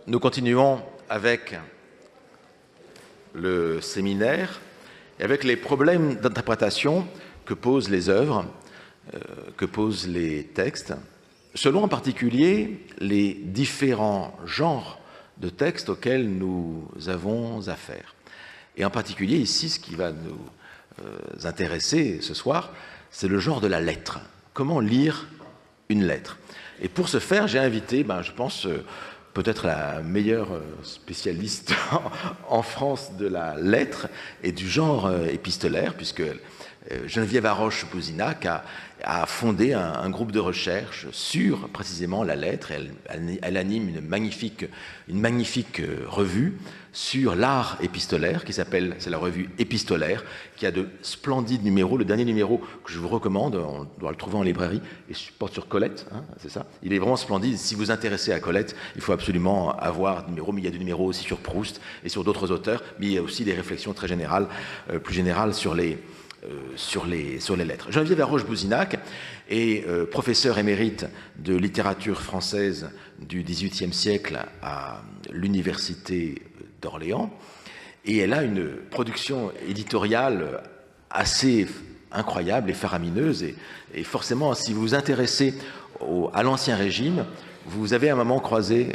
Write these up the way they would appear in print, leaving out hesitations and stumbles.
nous continuons avec le séminaire et avec les problèmes d'interprétation que posent les œuvres, que posent les textes, selon en particulier les différents genres de textes auxquels nous avons affaire. Et en particulier ici, ce qui va nous intéresser ce soir, c'est le genre de la lettre. Comment lire une lettre? Et pour ce faire, j'ai invité, je pense, peut-être la meilleure spécialiste en France de la lettre et du genre épistolaire, puisque Geneviève Haroche-Bouzinac a fondé un groupe de recherche sur précisément la lettre. Elle anime une magnifique revue sur l'art épistolaire qui s'appelle, c'est la revue Épistolaire, qui a de splendides numéros. Le dernier numéro que je vous recommande, on doit le trouver en librairie, et porte sur Colette, c'est ça. Il est vraiment splendide. Si vous vous intéressez à Colette, il faut absolument avoir des numéros, mais il y a des numéros aussi sur Proust et sur d'autres auteurs, mais il y a aussi des réflexions très générales, plus générales sur les lettres. Geneviève Haroche-Bouzinac est professeure émérite de littérature française du XVIIIe siècle à l'Université d'Orléans, et elle a une production éditoriale assez incroyable et faramineuse, et forcément, si vous vous intéressez à l'Ancien Régime, vous avez à un moment croisé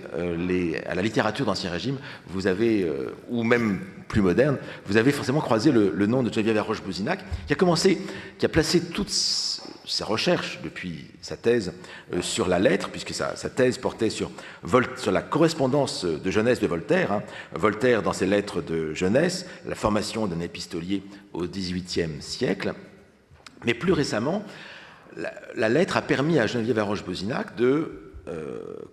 à la littérature d'Ancien Régime, vous avez, ou même plus moderne, vous avez forcément croisé le nom de Geneviève Haroche-Bouzinac, qui a placé toutes ses recherches depuis sa thèse sur la lettre, puisque sa thèse portait sur la correspondance de jeunesse de Voltaire. Voltaire, dans ses lettres de jeunesse, la formation d'un épistolier au XVIIIe siècle. Mais plus récemment, la lettre a permis à Geneviève Haroche-Bouzinac de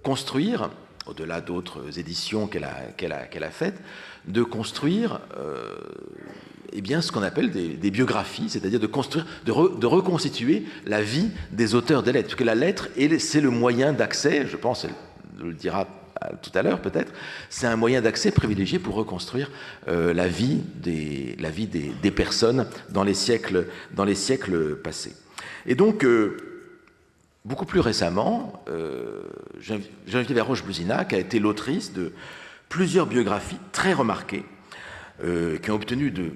construire, au-delà d'autres éditions qu'elle a faites, de construire ce qu'on appelle des biographies, c'est-à-dire de reconstituer la vie des auteurs des lettres, parce que la lettre, c'est le moyen d'accès, je pense, elle le dira tout à l'heure peut-être, c'est un moyen d'accès privilégié pour reconstruire la vie des personnes dans les siècles passés. Et donc, beaucoup plus récemment, Geneviève Haroche-Bouzinac a été l'autrice de plusieurs biographies très remarquées qui ont obtenu de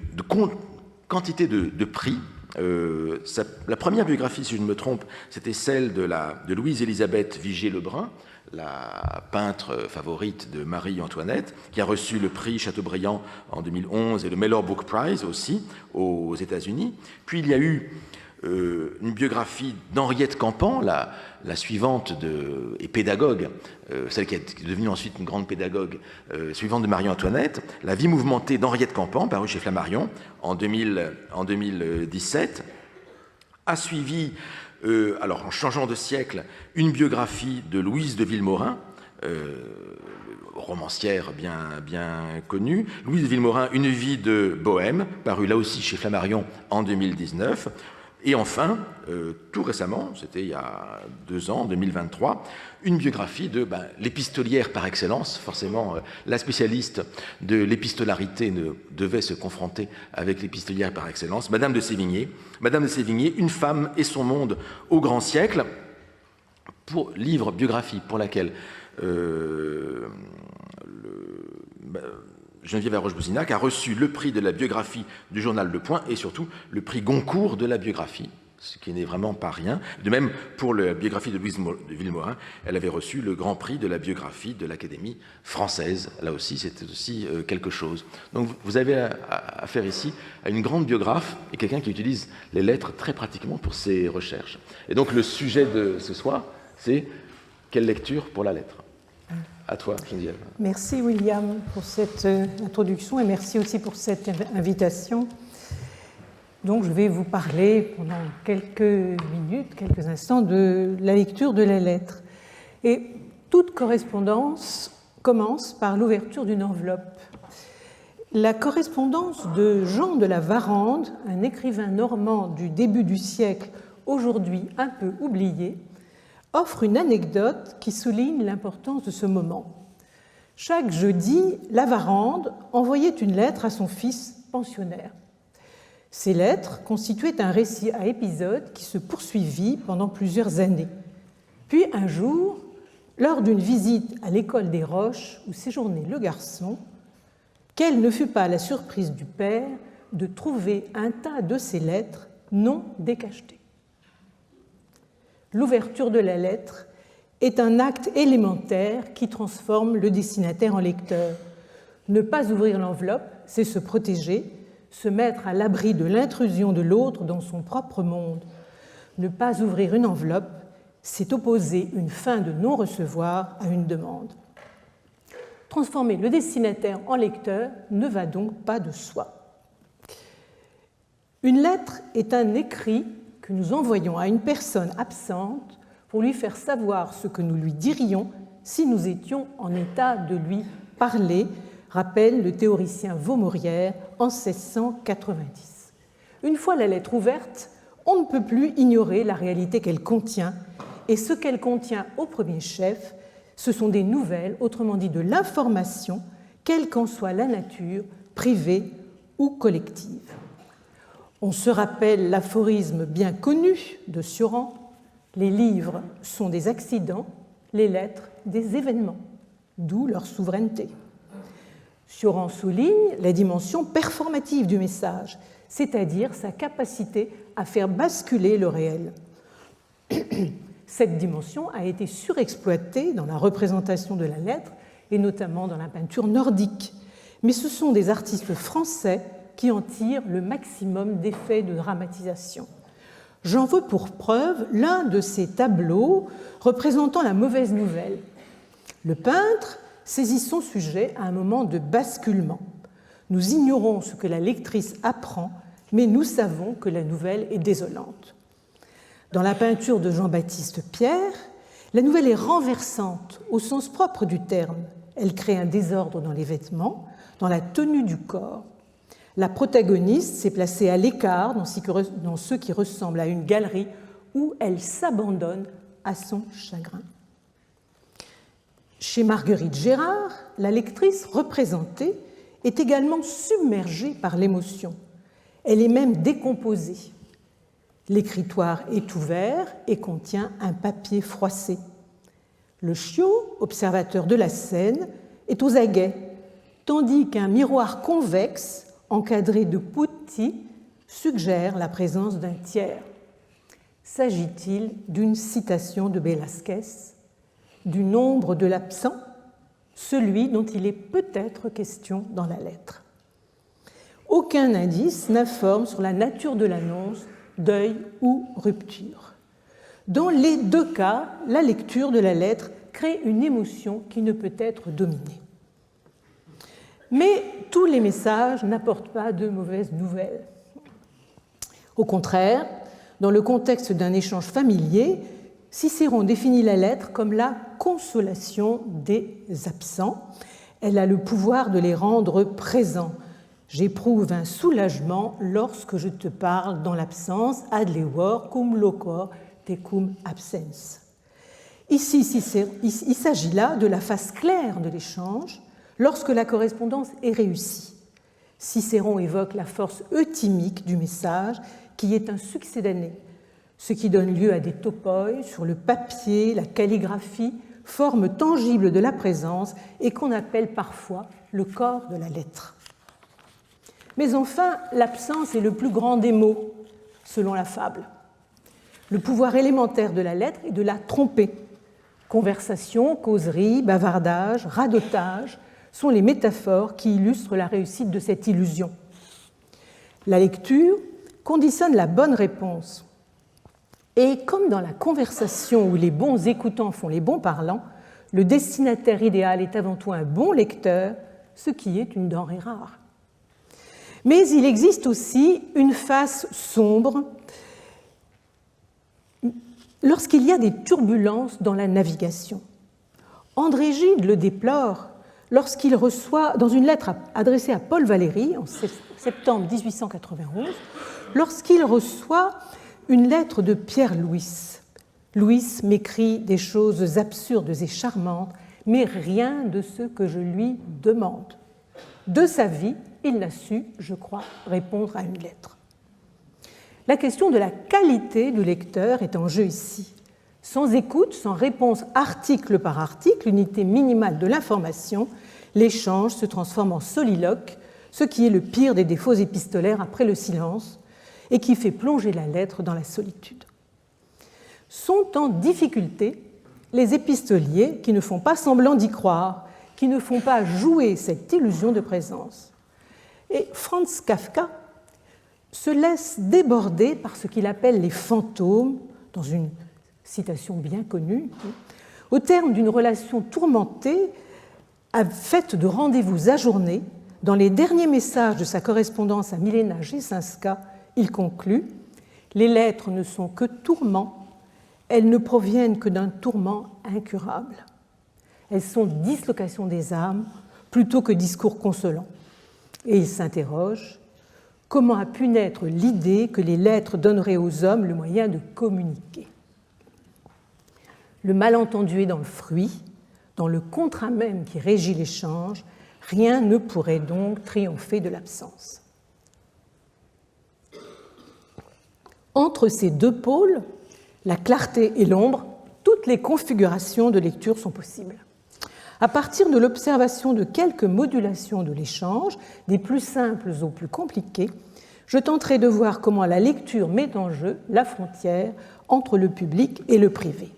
quantité de prix. La première biographie, si je ne me trompe, c'était celle de Louise-Élisabeth Vigée-Lebrun, la peintre favorite de Marie-Antoinette, qui a reçu le prix Chateaubriand en 2011 et le Mellor Book Prize aussi aux États-Unis. Puis il y a eu une biographie d'Henriette Campan, la suivante et pédagogue, celle qui est devenue ensuite une grande pédagogue, suivante de Marie-Antoinette, La vie mouvementée d'Henriette Campan, parue chez Flammarion en 2017, a suivi, en changeant de siècle, une biographie de Louise de Villemorin, romancière bien connue. Louise de Villemorin, Une vie de bohème, parue là aussi chez Flammarion en 2019. Et enfin, tout récemment, c'était il y a 2 ans, 2023, une biographie de l'épistolière par excellence. Forcément, la spécialiste de l'épistolarité devait se confronter avec l'épistolière par excellence, Madame de Sévigné. Madame de Sévigné, Une femme et son monde au grand siècle, biographie pour laquelle Geneviève Haroche-Bouzinac a reçu le prix de la biographie du journal Le Point et surtout le prix Goncourt de la biographie, ce qui n'est vraiment pas rien. De même, pour la biographie de Louise de Villemorin, elle avait reçu le grand prix de la biographie de l'Académie française. Là aussi, c'était aussi quelque chose. Donc vous avez affaire ici à une grande biographe et quelqu'un qui utilise les lettres très pratiquement pour ses recherches. Et donc le sujet de ce soir, c'est quelle lecture pour la lettre? À toi, Geneviève. Merci, William, pour cette introduction et merci aussi pour cette invitation. Donc, je vais vous parler pendant quelques minutes, quelques instants, de la lecture de la lettre. Et toute correspondance commence par l'ouverture d'une enveloppe. La correspondance de Jean de la Varande, un écrivain normand du début du siècle, aujourd'hui un peu oublié, offre une anecdote qui souligne l'importance de ce moment. Chaque jeudi, la Varande envoyait une lettre à son fils pensionnaire. Ces lettres constituaient un récit à épisodes qui se poursuivit pendant plusieurs années. Puis un jour, lors d'une visite à l'école des Roches où séjournait le garçon, quelle ne fut pas la surprise du père de trouver un tas de ces lettres non décachetées. L'ouverture de la lettre est un acte élémentaire qui transforme le destinataire en lecteur. Ne pas ouvrir l'enveloppe, c'est se protéger, se mettre à l'abri de l'intrusion de l'autre dans son propre monde. Ne pas ouvrir une enveloppe, c'est opposer une fin de non-recevoir à une demande. Transformer le destinataire en lecteur ne va donc pas de soi. Une lettre est un écrit que nous envoyons à une personne absente pour lui faire savoir ce que nous lui dirions si nous étions en état de lui parler, rappelle le théoricien Vaumorière en 1690. Une fois la lettre ouverte, on ne peut plus ignorer la réalité qu'elle contient, et ce qu'elle contient au premier chef, ce sont des nouvelles, autrement dit de l'information, quelle qu'en soit la nature, privée ou collective. On se rappelle l'aphorisme bien connu de Sioran, les livres sont des accidents, les lettres des événements, d'où leur souveraineté. Sioran souligne la dimension performative du message, c'est-à-dire sa capacité à faire basculer le réel. Cette dimension a été surexploitée dans la représentation de la lettre et notamment dans la peinture nordique. Mais ce sont des artistes français qui en tirent le maximum d'effets de dramatisation. J'en veux pour preuve l'un de ces tableaux représentant la mauvaise nouvelle. Le peintre saisit son sujet à un moment de basculement. Nous ignorons ce que la lectrice apprend, mais nous savons que la nouvelle est désolante. Dans la peinture de Jean-Baptiste Pierre, la nouvelle est renversante au sens propre du terme. Elle crée un désordre dans les vêtements, dans la tenue du corps. La protagoniste s'est placée à l'écart dans ce qui ressemble à une galerie où elle s'abandonne à son chagrin. Chez Marguerite Gérard, la lectrice représentée est également submergée par l'émotion. Elle est même décomposée. L'écritoire est ouvert et contient un papier froissé. Le chiot, observateur de la scène, est aux aguets, tandis qu'un miroir convexe, encadré de putti, suggère la présence d'un tiers. S'agit-il d'une citation de Velázquez, du nombre de l'absent, celui dont il est peut-être question dans la lettre? Aucun indice n'informe sur la nature de l'annonce, deuil ou rupture. Dans les deux cas, la lecture de la lettre crée une émotion qui ne peut être dominée. Mais tous les messages n'apportent pas de mauvaises nouvelles. Au contraire, dans le contexte d'un échange familier, Cicéron définit la lettre comme la consolation des absents. Elle a le pouvoir de les rendre présents. J'éprouve un soulagement lorsque je te parle dans l'absence, ad levor cum locor tecum absens. Ici, il s'agit là de la face claire de l'échange lorsque la correspondance est réussie. Cicéron évoque la force eutymique du message qui est un succédané, ce qui donne lieu à des topoi sur le papier, la calligraphie, forme tangible de la présence et qu'on appelle parfois le corps de la lettre. Mais enfin, l'absence est le plus grand des mots, selon la fable. Le pouvoir élémentaire de la lettre est de la tromper. Conversation, causerie, bavardage, radotage sont les métaphores qui illustrent la réussite de cette illusion. La lecture conditionne la bonne réponse. Et comme dans la conversation où les bons écoutants font les bons parlants, le destinataire idéal est avant tout un bon lecteur, ce qui est une denrée rare. Mais il existe aussi une face sombre lorsqu'il y a des turbulences dans la navigation. André Gide le déplore lorsqu'il reçoit, dans une lettre adressée à Paul Valéry en septembre 1891, lorsqu'il reçoit une lettre de Pierre Louis. Louis m'écrit des choses absurdes et charmantes, mais rien de ce que je lui demande. De sa vie, il n'a su, je crois, répondre à une lettre. La question de la qualité du lecteur est en jeu ici. Sans écoute, sans réponse article par article, unité minimale de l'information, l'échange se transforme en soliloque, ce qui est le pire des défauts épistolaires après le silence et qui fait plonger la lettre dans la solitude. Sont en difficulté les épistoliers qui ne font pas semblant d'y croire, qui ne font pas jouer cette illusion de présence. Et Franz Kafka se laisse déborder par ce qu'il appelle les fantômes, dans une citation bien connue, au terme d'une relation tourmentée faite de rendez-vous ajournés. Dans les derniers messages de sa correspondance à Milena Jesenska, il conclut « Les lettres ne sont que tourments, elles ne proviennent que d'un tourment incurable. Elles sont dislocation des âmes plutôt que discours consolants. » Et il s'interroge « Comment a pu naître l'idée que les lettres donneraient aux hommes le moyen de communiquer ?» Le malentendu est dans le fruit, dans le contrat même qui régit l'échange, rien ne pourrait donc triompher de l'absence. Entre ces deux pôles, la clarté et l'ombre, toutes les configurations de lecture sont possibles. À partir de l'observation de quelques modulations de l'échange, des plus simples aux plus compliquées, je tenterai de voir comment la lecture met en jeu la frontière entre le public et le privé.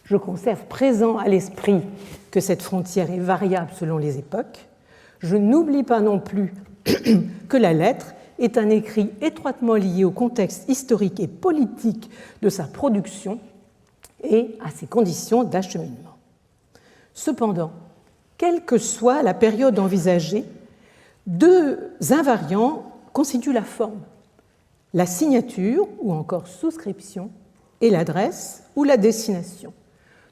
Je conserve présent à l'esprit que cette frontière est variable selon les époques. Je n'oublie pas non plus que la lettre est un écrit étroitement lié au contexte historique et politique de sa production et à ses conditions d'acheminement. Cependant, quelle que soit la période envisagée, deux invariants constituent la forme, la signature ou encore souscription et l'adresse ou la destination.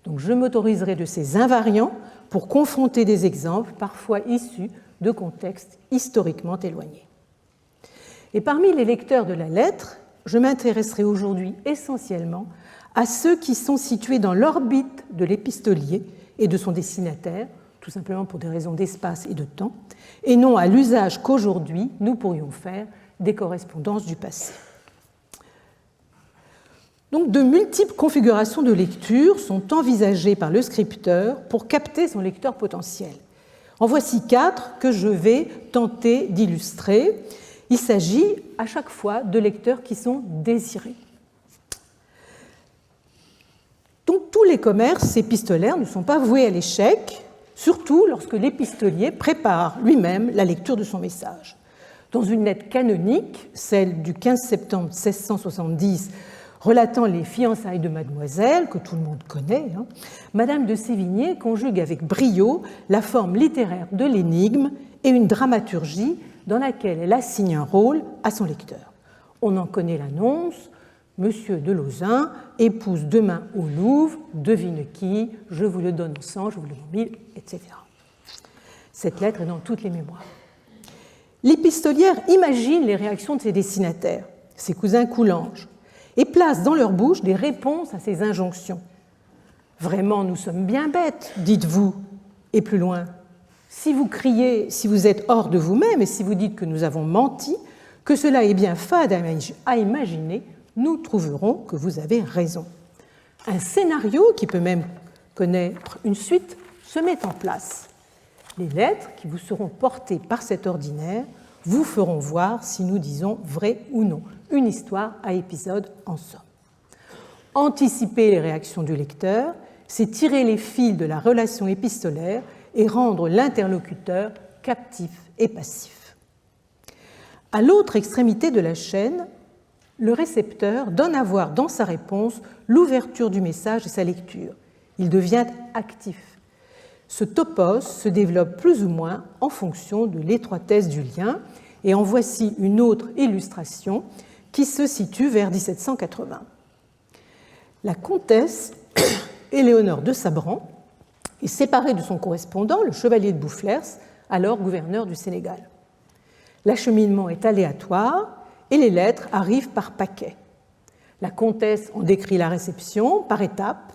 Donc je m'autoriserai de ces invariants pour confronter des exemples parfois issus de contextes historiquement éloignés. Et parmi les lecteurs de la lettre, je m'intéresserai aujourd'hui essentiellement à ceux qui sont situés dans l'orbite de l'épistolier et de son destinataire, tout simplement pour des raisons d'espace et de temps, et non à l'usage qu'aujourd'hui nous pourrions faire des correspondances du passé. Donc, de multiples configurations de lecture sont envisagées par le scripteur pour capter son lecteur potentiel. En voici 4 que je vais tenter d'illustrer. Il s'agit à chaque fois de lecteurs qui sont désirés. Donc, tous les commerces épistolaires ne sont pas voués à l'échec, surtout lorsque l'épistolier prépare lui-même la lecture de son message. Dans une lettre canonique, celle du 15 septembre 1670, relatant les fiançailles de Mademoiselle, que tout le monde connaît, Madame de Sévigné conjugue avec brio la forme littéraire de l'énigme et une dramaturgie dans laquelle elle assigne un rôle à son lecteur. On en connaît l'annonce, Monsieur de Lauzun épouse demain au Louvre, devine qui, je vous le donne au 100, je vous le donne au 1000, etc. Cette lettre est dans toutes les mémoires. L'épistolière imagine les réactions de ses destinataires, ses cousins Coulanges, et place dans leur bouche des réponses à ces injonctions. Vraiment, nous sommes bien bêtes, dites-vous. Et plus loin, si vous criez, si vous êtes hors de vous-même, et si vous dites que nous avons menti, que cela est bien fade à imaginer, nous trouverons que vous avez raison. Un scénario, qui peut même connaître une suite, se met en place. Les lettres qui vous seront portées par cet ordinaire vous feront voir si nous disons vrai ou non. Une histoire à épisode en somme. Anticiper les réactions du lecteur, c'est tirer les fils de la relation épistolaire et rendre l'interlocuteur captif et passif. À l'autre extrémité de la chaîne, le récepteur donne à voir dans sa réponse l'ouverture du message et sa lecture. Il devient actif. Ce topos se développe plus ou moins en fonction de l'étroitesse du lien, et en voici une autre illustration qui se situe vers 1780. La comtesse Éléonore de Sabran est séparée de son correspondant, le chevalier de Boufflers, alors gouverneur du Sénégal. L'acheminement est aléatoire et les lettres arrivent par paquets. La comtesse en décrit la réception par étapes.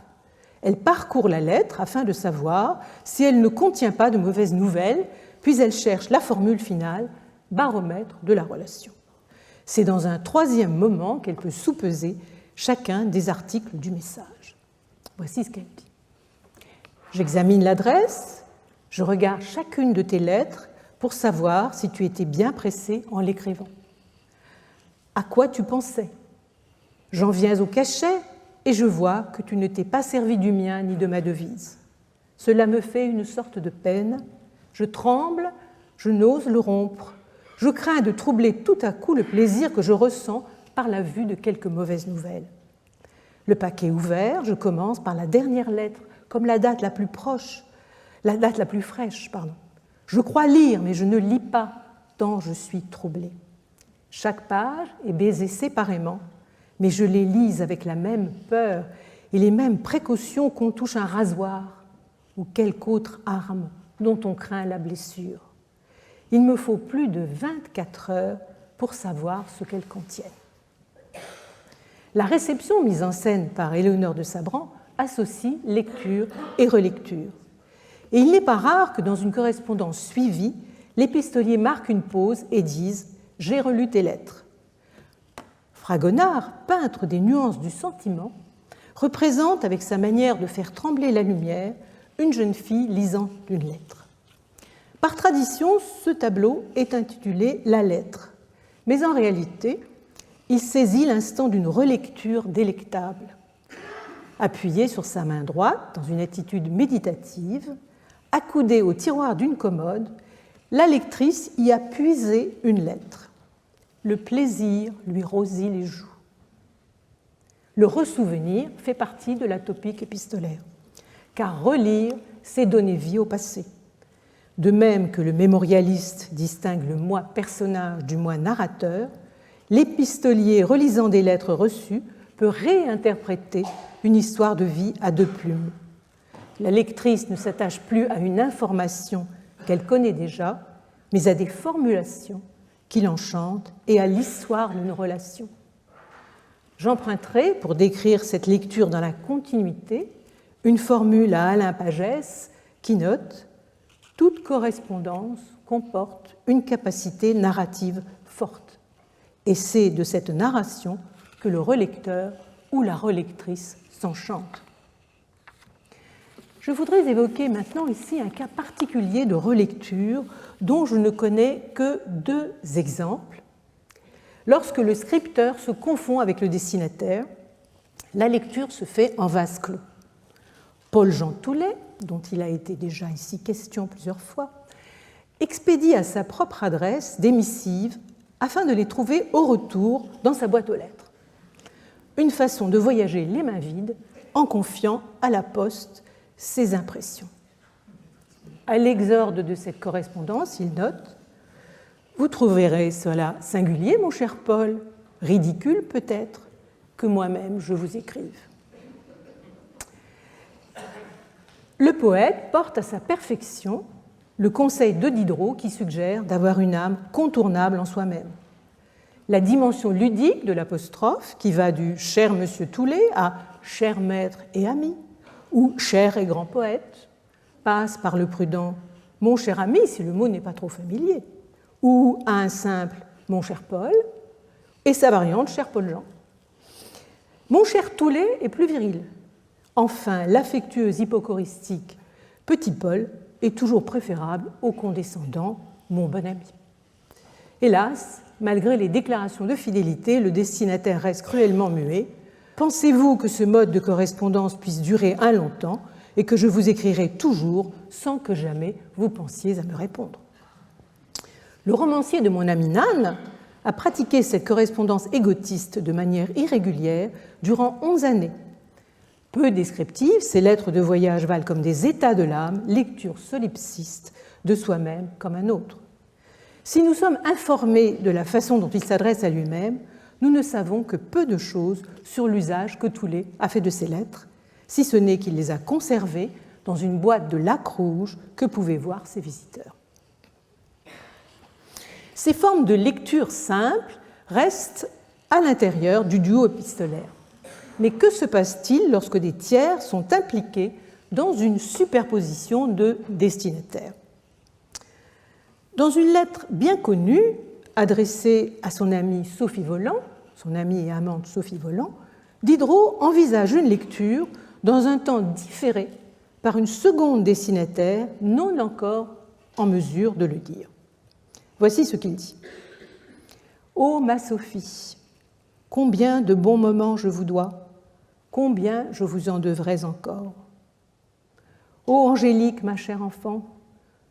Elle parcourt la lettre afin de savoir si elle ne contient pas de mauvaises nouvelles, puis elle cherche la formule finale, baromètre de la relation. C'est dans un troisième moment qu'elle peut soupeser chacun des articles du message. Voici ce qu'elle dit. J'examine l'adresse, je regarde chacune de tes lettres pour savoir si tu étais bien pressé en l'écrivant. À quoi tu pensais? J'en viens au cachet et je vois que tu ne t'es pas servi du mien ni de ma devise. Cela me fait une sorte de peine. Je tremble, je n'ose le rompre. Je crains de troubler tout à coup le plaisir que je ressens par la vue de quelques mauvaises nouvelles. Le paquet ouvert, je commence par la dernière lettre, comme la date la plus proche, la date la plus fraîche, pardon. Je crois lire, mais je ne lis pas, tant je suis troublée. Chaque page est baisée séparément, mais je les lis avec la même peur et les mêmes précautions qu'on touche un rasoir ou quelque autre arme dont on craint la blessure. Il me faut plus de 24 heures pour savoir ce qu'elles contiennent. La réception mise en scène par Éléonore de Sabran associe lecture et relecture. Et il n'est pas rare que dans une correspondance suivie, l'épistolier marque une pause et dise « J'ai relu tes lettres ». Fragonard, peintre des nuances du sentiment, représente avec sa manière de faire trembler la lumière une jeune fille lisant une lettre. Par tradition, ce tableau est intitulé « La lettre », mais en réalité, il saisit l'instant d'une relecture délectable. Appuyée sur sa main droite, dans une attitude méditative, accoudée au tiroir d'une commode, la lectrice y a puisé une lettre. Le plaisir lui rosit les joues. Le ressouvenir fait partie de la topique épistolaire, car relire, c'est donner vie au passé. De même que le mémorialiste distingue le moi personnage du moi narrateur, l'épistolier relisant des lettres reçues peut réinterpréter une histoire de vie à deux plumes. La lectrice ne s'attache plus à une information qu'elle connaît déjà, mais à des formulations qui l'enchantent et à l'histoire d'une relation. J'emprunterai, pour décrire cette lecture dans la continuité, une formule à Alain Pagès qui note « Toute correspondance comporte une capacité narrative forte ». Et c'est de cette narration que le relecteur ou la relectrice s'enchante. Je voudrais évoquer maintenant ici un cas particulier de relecture dont je ne connais que deux exemples. Lorsque le scripteur se confond avec le destinataire, la lecture se fait en vase clos. Paul-Jean Toulet, dont il a été déjà ici question plusieurs fois, expédie à sa propre adresse des missives afin de les trouver au retour dans sa boîte aux lettres. Une façon de voyager les mains vides en confiant à la poste ses impressions. À l'exorde de cette correspondance, il note « Vous trouverez cela singulier, mon cher Paul, ridicule peut-être, que moi-même je vous écrive. » Le poète porte à sa perfection le conseil de Diderot qui suggère d'avoir une âme contournable en soi-même. La dimension ludique de l'apostrophe, qui va du « cher monsieur Toulet » à « cher maître et ami » ou « cher et grand poète », passe par le prudent « mon cher ami » si le mot n'est pas trop familier, ou à un simple « mon cher Paul » et sa variante « cher Paul-Jean ». Mon cher Toulet est plus viril. Enfin, l'affectueuse hypocoristique « petit Paul » est toujours préférable au condescendant « mon bon ami ». Hélas, malgré les déclarations de fidélité, le destinataire reste cruellement muet. Pensez-vous que ce mode de correspondance puisse durer un longtemps et que je vous écrirai toujours sans que jamais vous pensiez à me répondre? Le romancier de mon ami Nann a pratiqué cette correspondance égotiste de manière irrégulière durant 11 années. Peu descriptives, ces lettres de voyage valent comme des états de l'âme, lecture solipsiste de soi-même comme un autre. Si nous sommes informés de la façon dont il s'adresse à lui-même, nous ne savons que peu de choses sur l'usage que Toulet a fait de ces lettres, si ce n'est qu'il les a conservées dans une boîte de lac rouge que pouvaient voir ses visiteurs. Ces formes de lecture simple restent à l'intérieur du duo épistolaire. Mais que se passe-t-il lorsque des tiers sont impliqués dans une superposition de destinataires? Dans une lettre bien connue, adressée à son amie Sophie Voland, son amie et amante Sophie Voland, Diderot envisage une lecture dans un temps différé, par une seconde destinataire non encore en mesure de le dire. Voici ce qu'il dit. « Ô ma Sophie, combien de bons moments je vous dois, combien je vous en devrais encore. Ô Angélique, ma chère enfant,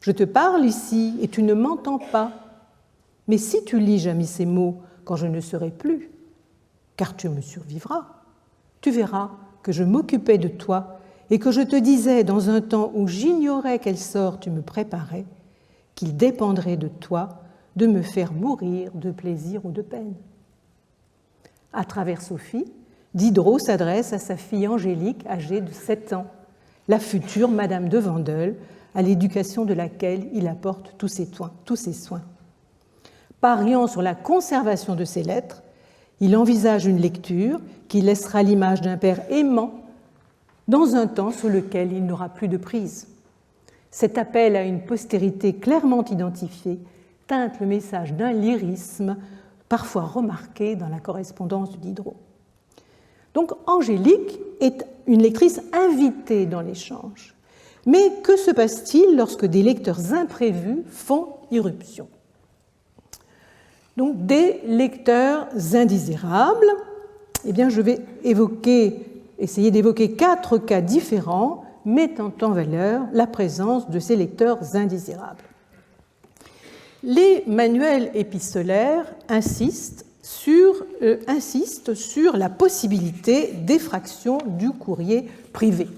je te parle ici et tu ne m'entends pas, mais si tu lis jamais ces mots quand je ne serai plus, car tu me survivras, tu verras que je m'occupais de toi et que je te disais dans un temps où j'ignorais quel sort tu me préparais, qu'il dépendrait de toi de me faire mourir de plaisir ou de peine. » À travers Sophie, Diderot s'adresse à sa fille Angélique, âgée de 7 ans, la future Madame de Vandeuil, à l'éducation de laquelle il apporte tous ses soins. Pariant sur la conservation de ses lettres, il envisage une lecture qui laissera l'image d'un père aimant dans un temps sur lequel il n'aura plus de prise. Cet appel à une postérité clairement identifiée teinte le message d'un lyrisme parfois remarqué dans la correspondance de Diderot. Donc Angélique est une lectrice invitée dans l'échange. Mais que se passe-t-il lorsque des lecteurs imprévus font irruption? Donc des lecteurs indésirables, eh bien, je vais essayer d'évoquer 4 cas différents mettant en valeur la présence de ces lecteurs indésirables. Les manuels épistolaires insistent sur la possibilité d'effraction du courrier privé.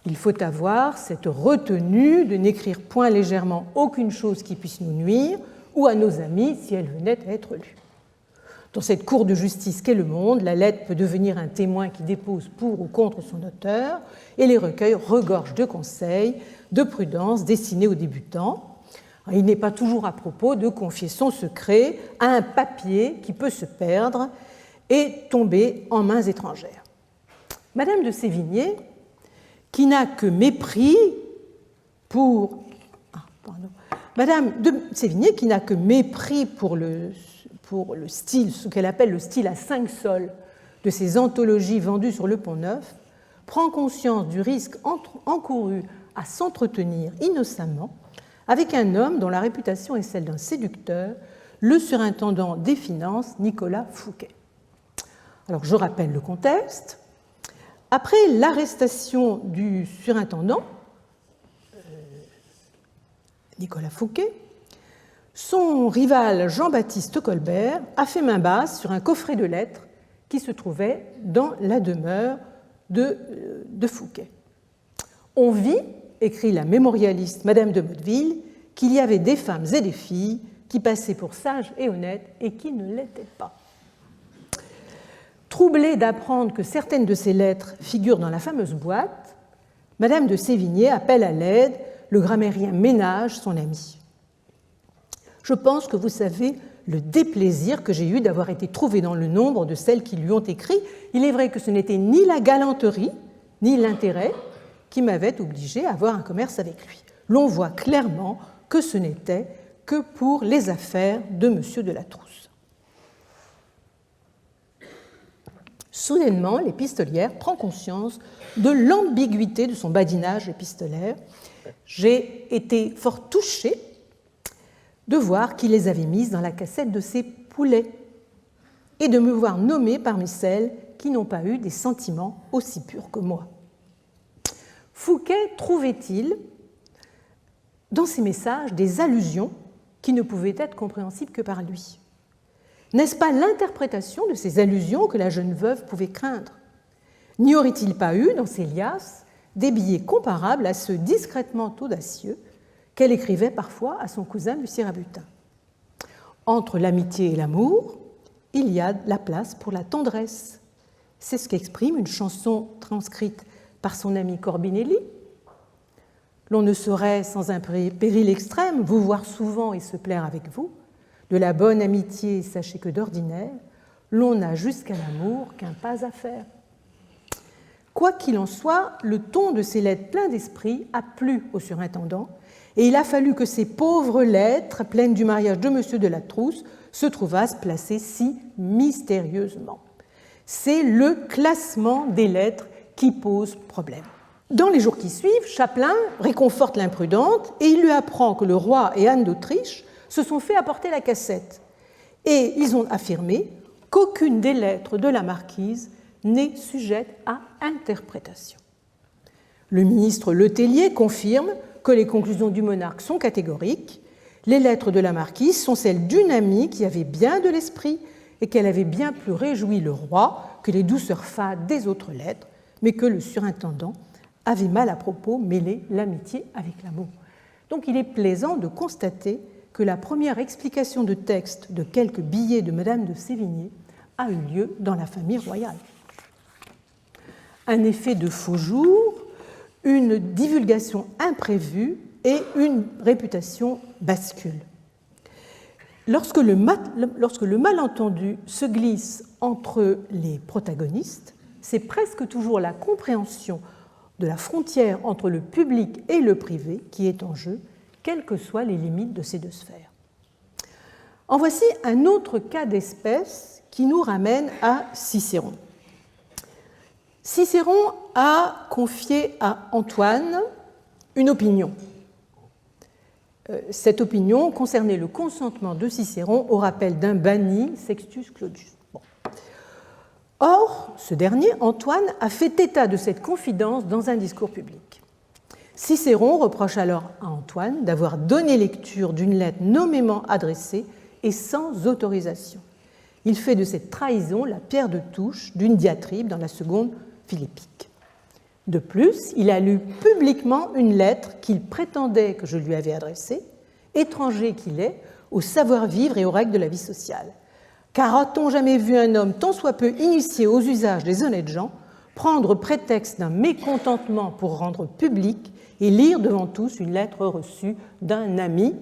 Il faut avoir cette retenue de n'écrire point légèrement aucune chose qui puisse nous nuire ou à nos amis si elle venait à être lue. Dans cette cour de justice qu'est le monde, la lettre peut devenir un témoin qui dépose pour ou contre son auteur, et les recueils regorgent de conseils, de prudence destinés aux débutants. Il n'est pas toujours à propos de confier son secret à un papier qui peut se perdre et tomber en mains étrangères. Madame de Sévigné, qui n'a que mépris pour le style, ce qu'elle appelle le style à 5 sols de ses anthologies vendues sur le Pont-Neuf, prend conscience du risque encouru à s'entretenir innocemment avec un homme dont la réputation est celle d'un séducteur, le surintendant des finances Nicolas Fouquet. Alors je rappelle le contexte. Après l'arrestation du surintendant, Nicolas Fouquet, son rival Jean-Baptiste Colbert a fait main basse sur un coffret de lettres qui se trouvait dans la demeure de Fouquet. On vit, écrit la mémorialiste Madame de Motteville, qu'il y avait des femmes et des filles qui passaient pour sages et honnêtes et qui ne l'étaient pas. Troublée d'apprendre que certaines de ces lettres figurent dans la fameuse boîte, Madame de Sévigné appelle à l'aide le grammairien Ménage, son ami. Je pense que vous savez le déplaisir que j'ai eu d'avoir été trouvée dans le nombre de celles qui lui ont écrit. Il est vrai que ce n'était ni la galanterie, ni l'intérêt qui m'avaient obligée à avoir un commerce avec lui. L'on voit clairement que ce n'était que pour les affaires de M. de la Trousse. Soudainement, l'épistolière prend conscience de l'ambiguïté de son badinage épistolaire. J'ai été fort touchée de voir qu'il les avait mises dans la cassette de ses poulets et de me voir nommée parmi celles qui n'ont pas eu des sentiments aussi purs que moi. Fouquet trouvait-il dans ces messages des allusions qui ne pouvaient être compréhensibles que par lui? N'est-ce pas l'interprétation de ces allusions que la jeune veuve pouvait craindre? N'y aurait-il pas eu dans ces liasses des billets comparables à ceux discrètement audacieux qu'elle écrivait parfois à son cousin Lucien Rabutin? Entre l'amitié et l'amour, il y a la place pour la tendresse. C'est ce qu'exprime une chanson transcrite par son ami Corbinelli. L'on ne saurait, sans un péril extrême, vous voir souvent et se plaire avec vous. De la bonne amitié, sachez que d'ordinaire, l'on n'a jusqu'à l'amour qu'un pas à faire. Quoi qu'il en soit, le ton de ces lettres pleines d'esprit a plu au surintendant, et il a fallu que ces pauvres lettres, pleines du mariage de M. de la Trousse, se trouvassent placées si mystérieusement. C'est le classement des lettres qui pose problème. Dans les jours qui suivent, Chapelain réconforte l'imprudente et il lui apprend que le roi et Anne d'Autriche se sont fait apporter la cassette. Et ils ont affirmé qu'aucune des lettres de la marquise n'est sujette à interprétation. Le ministre Le Tellier confirme que les conclusions du monarque sont catégoriques. Les lettres de la marquise sont celles d'une amie qui avait bien de l'esprit et qu'elle avait bien plus réjoui le roi que les douceurs fades des autres lettres, mais que le surintendant avait mal à propos mêlé l'amitié avec l'amour. Donc il est plaisant de constater que la première explication de texte de quelques billets de Madame de Sévigné a eu lieu dans la famille royale. Un effet de faux jour, une divulgation imprévue et une réputation bascule. Lorsque le malentendu se glisse entre les protagonistes, c'est presque toujours la compréhension de la frontière entre le public et le privé qui est en jeu, quelles que soient les limites de ces deux sphères. En voici un autre cas d'espèce qui nous ramène à Cicéron. Cicéron a confié à Antoine une opinion. Cette opinion concernait le consentement de Cicéron au rappel d'un banni, Sextus Claudius. Bon. Or, ce dernier, Antoine, a fait état de cette confidence dans un discours public. Cicéron reproche alors à Antoine d'avoir donné lecture d'une lettre nommément adressée et sans autorisation. Il fait de cette trahison la pierre de touche d'une diatribe dans la seconde philippique. De plus, il a lu publiquement une lettre qu'il prétendait que je lui avais adressée, étranger qu'il est, au savoir-vivre et aux règles de la vie sociale. Car a-t-on jamais vu un homme tant soit peu initié aux usages des honnêtes gens prendre prétexte d'un mécontentement pour rendre public et lire devant tous une lettre reçue d'un ami?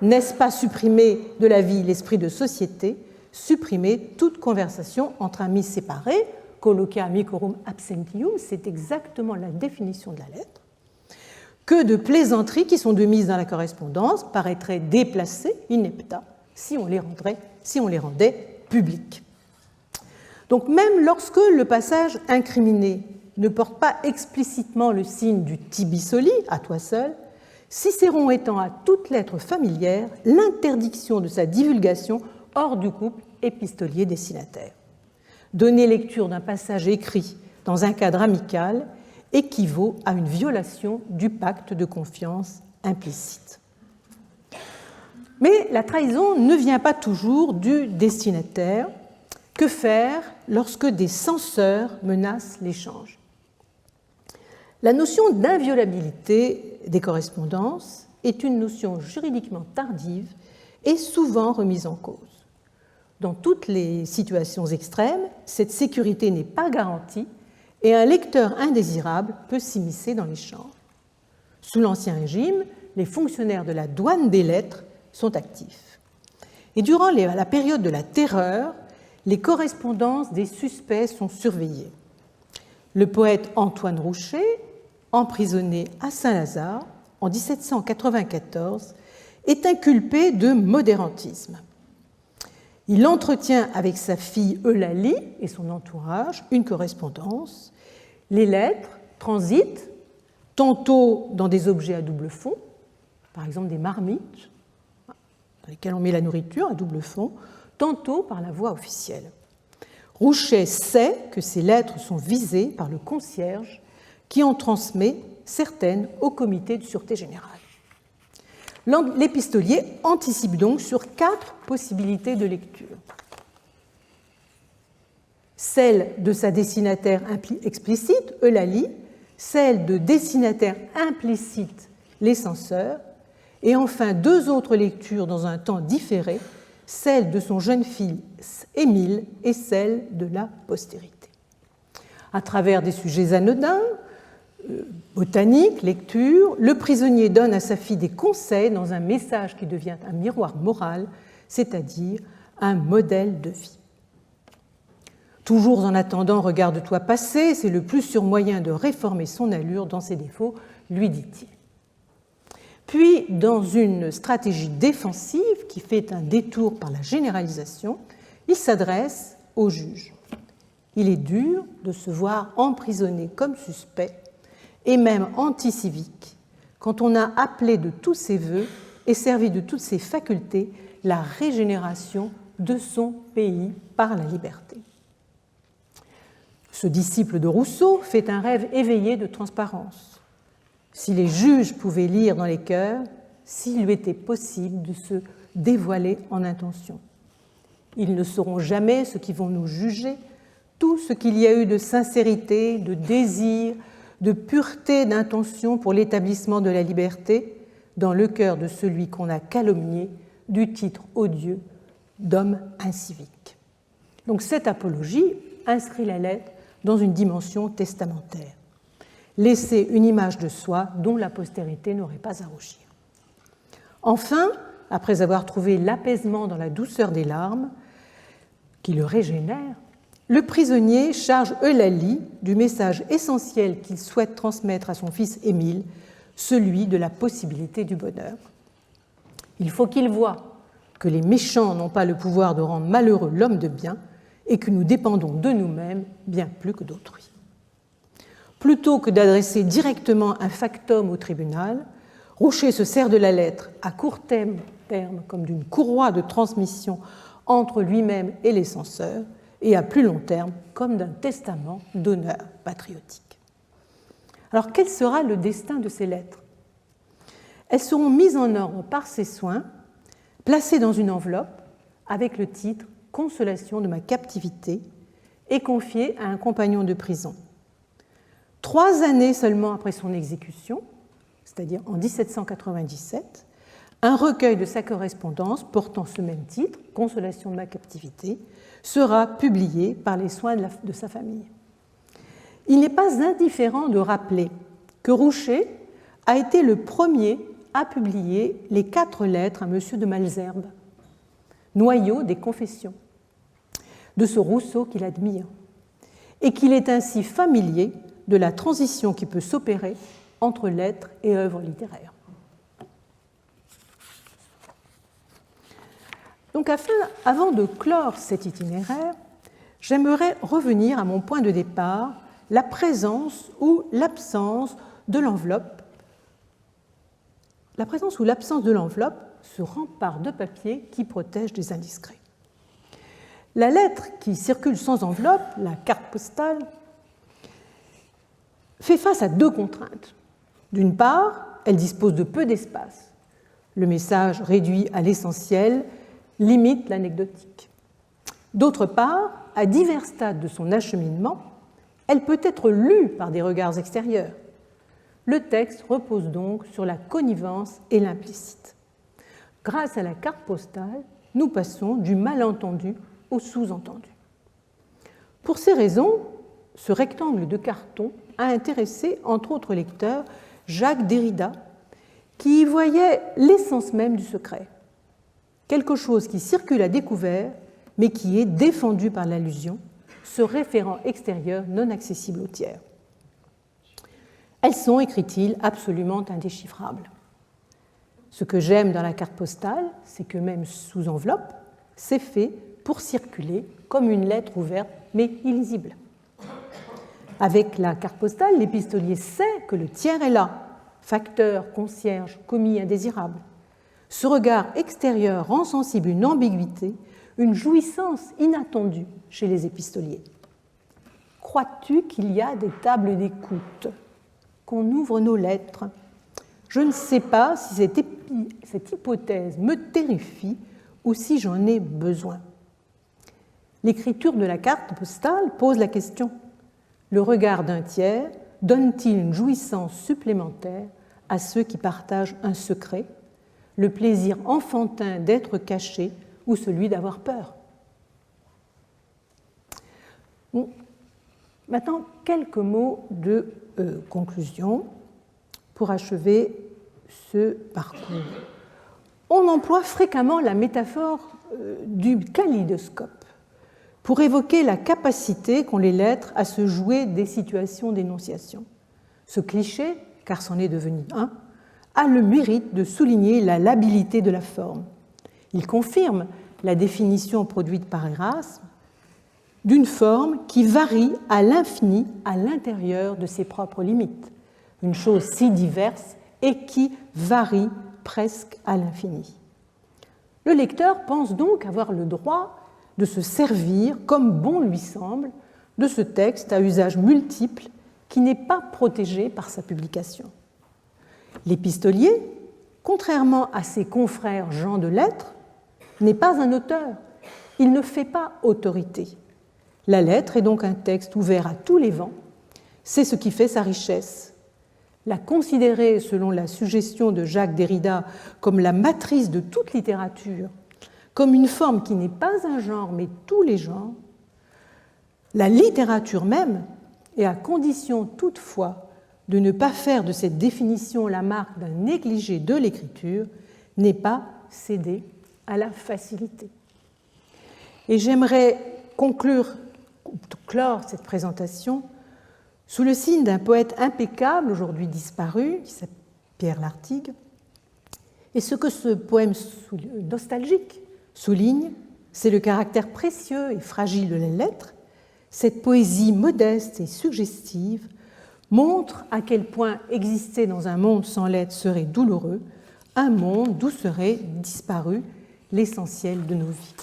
N'est-ce pas supprimer de la vie l'esprit de société, supprimer toute conversation entre amis séparés? Colloquia amicorum absentium, c'est exactement la définition de la lettre. Que de plaisanteries qui sont de mise dans la correspondance paraîtraient déplacées, inepta, si on les rendait publiques. Donc même lorsque le passage incriminé ne porte pas explicitement le signe du tibi soli, à toi seul, Cicéron étend à toute lettre familière l'interdiction de sa divulgation hors du couple épistolier-destinataire. Donner lecture d'un passage écrit dans un cadre amical équivaut à une violation du pacte de confiance implicite. Mais la trahison ne vient pas toujours du destinataire. Que faire lorsque des censeurs menacent l'échange? La notion d'inviolabilité des correspondances est une notion juridiquement tardive et souvent remise en cause. Dans toutes les situations extrêmes, cette sécurité n'est pas garantie et un lecteur indésirable peut s'immiscer dans l'échange. Sous l'Ancien Régime, les fonctionnaires de la douane des lettres sont actifs. Et durant la période de la Terreur, les correspondances des suspects sont surveillées. Le poète Antoine Roucher, emprisonné à Saint-Lazare en 1794, est inculpé de modérantisme. Il entretient avec sa fille Eulalie et son entourage une correspondance. Les lettres transitent tantôt dans des objets à double fond, par exemple des marmites, dans lesquelles on met la nourriture à double fond, tantôt par la voie officielle. Rouchet sait que ces lettres sont visées par le concierge qui en transmet certaines au comité de sûreté générale. L'épistolier anticipe donc sur 4 possibilités de lecture. Celle de sa destinataire explicite, Eulalie, celle de destinataire implicite, les censeurs, et enfin 2 autres lectures dans un temps différé, celle de son jeune fils Émile et celle de la postérité. À travers des sujets anodins, botanique, lecture, le prisonnier donne à sa fille des conseils dans un message qui devient un miroir moral, c'est-à-dire un modèle de vie. Toujours en attendant, regarde-toi passer, c'est le plus sûr moyen de réformer son allure dans ses défauts, lui dit-il. Puis, dans une stratégie défensive qui fait un détour par la généralisation, il s'adresse au juge. il est dur de se voir emprisonné comme suspect et même anti-civique quand on a appelé de tous ses voeux et servi de toutes ses facultés la régénération de son pays par la liberté. Ce disciple de Rousseau fait un rêve éveillé de transparence. Si les juges pouvaient lire dans les cœurs, s'il lui était possible de se dévoiler en intention. Ils ne sauront jamais ce qui vont nous juger, tout ce qu'il y a eu de sincérité, de désir, de pureté d'intention pour l'établissement de la liberté dans le cœur de celui qu'on a calomnié du titre odieux d'homme incivique. Donc cette apologie inscrit la lettre dans une dimension testamentaire. Laisser une image de soi dont la postérité n'aurait pas à rougir. Enfin, après avoir trouvé l'apaisement dans la douceur des larmes, qui le régénère, le prisonnier charge Eulalie du message essentiel qu'il souhaite transmettre à son fils Émile, celui de la possibilité du bonheur. Il faut qu'il voie que les méchants n'ont pas le pouvoir de rendre malheureux l'homme de bien et que nous dépendons de nous-mêmes bien plus que d'autrui. Plutôt que d'adresser directement un factum au tribunal, Roucher se sert de la lettre à court terme comme d'une courroie de transmission entre lui-même et les censeurs, et à plus long terme comme d'un testament d'honneur patriotique. Alors quel sera le destin de ces lettres ? Elles seront mises en ordre par ses soins, placées dans une enveloppe avec le titre « Consolation de ma captivité » et confiées à un compagnon de prison. 3 années seulement après son exécution, c'est-à-dire en 1797, un recueil de sa correspondance portant ce même titre, « Consolation de ma captivité », sera publié par les soins de sa famille. Il n'est pas indifférent de rappeler que Roucher a été le premier à publier les 4 lettres à M. de Malesherbes, noyau des Confessions, de ce Rousseau qu'il admire, et qu'il est ainsi familier de la transition qui peut s'opérer entre lettres et œuvres littéraires. Donc, avant de clore cet itinéraire, j'aimerais revenir à mon point de départ, la présence ou l'absence de l'enveloppe. La présence ou l'absence de l'enveloppe, ce rempart de papier qui protège des indiscrets. La lettre qui circule sans enveloppe, la carte postale, fait face à 2 contraintes. D'une part, elle dispose de peu d'espace. Le message réduit à l'essentiel limite l'anecdotique. D'autre part, à divers stades de son acheminement, elle peut être lue par des regards extérieurs. Le texte repose donc sur la connivence et l'implicite. Grâce à la carte postale, nous passons du malentendu au sous-entendu. Pour ces raisons, ce rectangle de carton a intéressé, entre autres lecteurs, Jacques Derrida, qui y voyait l'essence même du secret. Quelque chose qui circule à découvert, mais qui est défendu par l'allusion, ce référent extérieur non accessible aux tiers. Elles sont, écrit-il, absolument indéchiffrables. Ce que j'aime dans la carte postale, c'est que même sous enveloppe, c'est fait pour circuler comme une lettre ouverte, mais illisible. Avec la carte postale, l'épistolier sait que le tiers est là, facteur, concierge, commis indésirable. Ce regard extérieur rend sensible une ambiguïté, une jouissance inattendue chez les épistoliers. Crois-tu qu'il y a des tables d'écoute, qu'on ouvre nos lettres ? Je ne sais pas si cette hypothèse me terrifie ou si j'en ai besoin. L'écriture de la carte postale pose la question. Le regard d'un tiers donne-t-il une jouissance supplémentaire à ceux qui partagent un secret, le plaisir enfantin d'être caché ou celui d'avoir peur? Bon. Maintenant, quelques mots de conclusion pour achever ce parcours. On emploie fréquemment la métaphore du kaléidoscope pour évoquer la capacité qu'ont les lettres à se jouer des situations d'énonciation. Ce cliché, car c'en est devenu un, a le mérite de souligner la labilité de la forme. Il confirme la définition produite par Erasme, d'une forme qui varie à l'infini à l'intérieur de ses propres limites, une chose si diverse et qui varie presque à l'infini. Le lecteur pense donc avoir le droit de se servir, comme bon lui semble, de ce texte à usage multiple qui n'est pas protégé par sa publication. L'épistolier, contrairement à ses confrères gens de lettres, n'est pas un auteur, il ne fait pas autorité. La lettre est donc un texte ouvert à tous les vents, c'est ce qui fait sa richesse. La considérer, selon la suggestion de Jacques Derrida, comme la matrice de toute littérature, comme une forme qui n'est pas un genre mais tous les genres, la littérature même, et à condition toutefois de ne pas faire de cette définition la marque d'un négligé de l'écriture, n'est pas cédée à la facilité. Et j'aimerais clore cette présentation sous le signe d'un poète impeccable, aujourd'hui disparu, qui s'appelle Pierre Lartigue. Et ce que ce poème nostalgique souligne, c'est le caractère précieux et fragile de la lettre. Cette poésie modeste et suggestive montre à quel point exister dans un monde sans lettres serait douloureux, un monde d'où serait disparu l'essentiel de nos vies.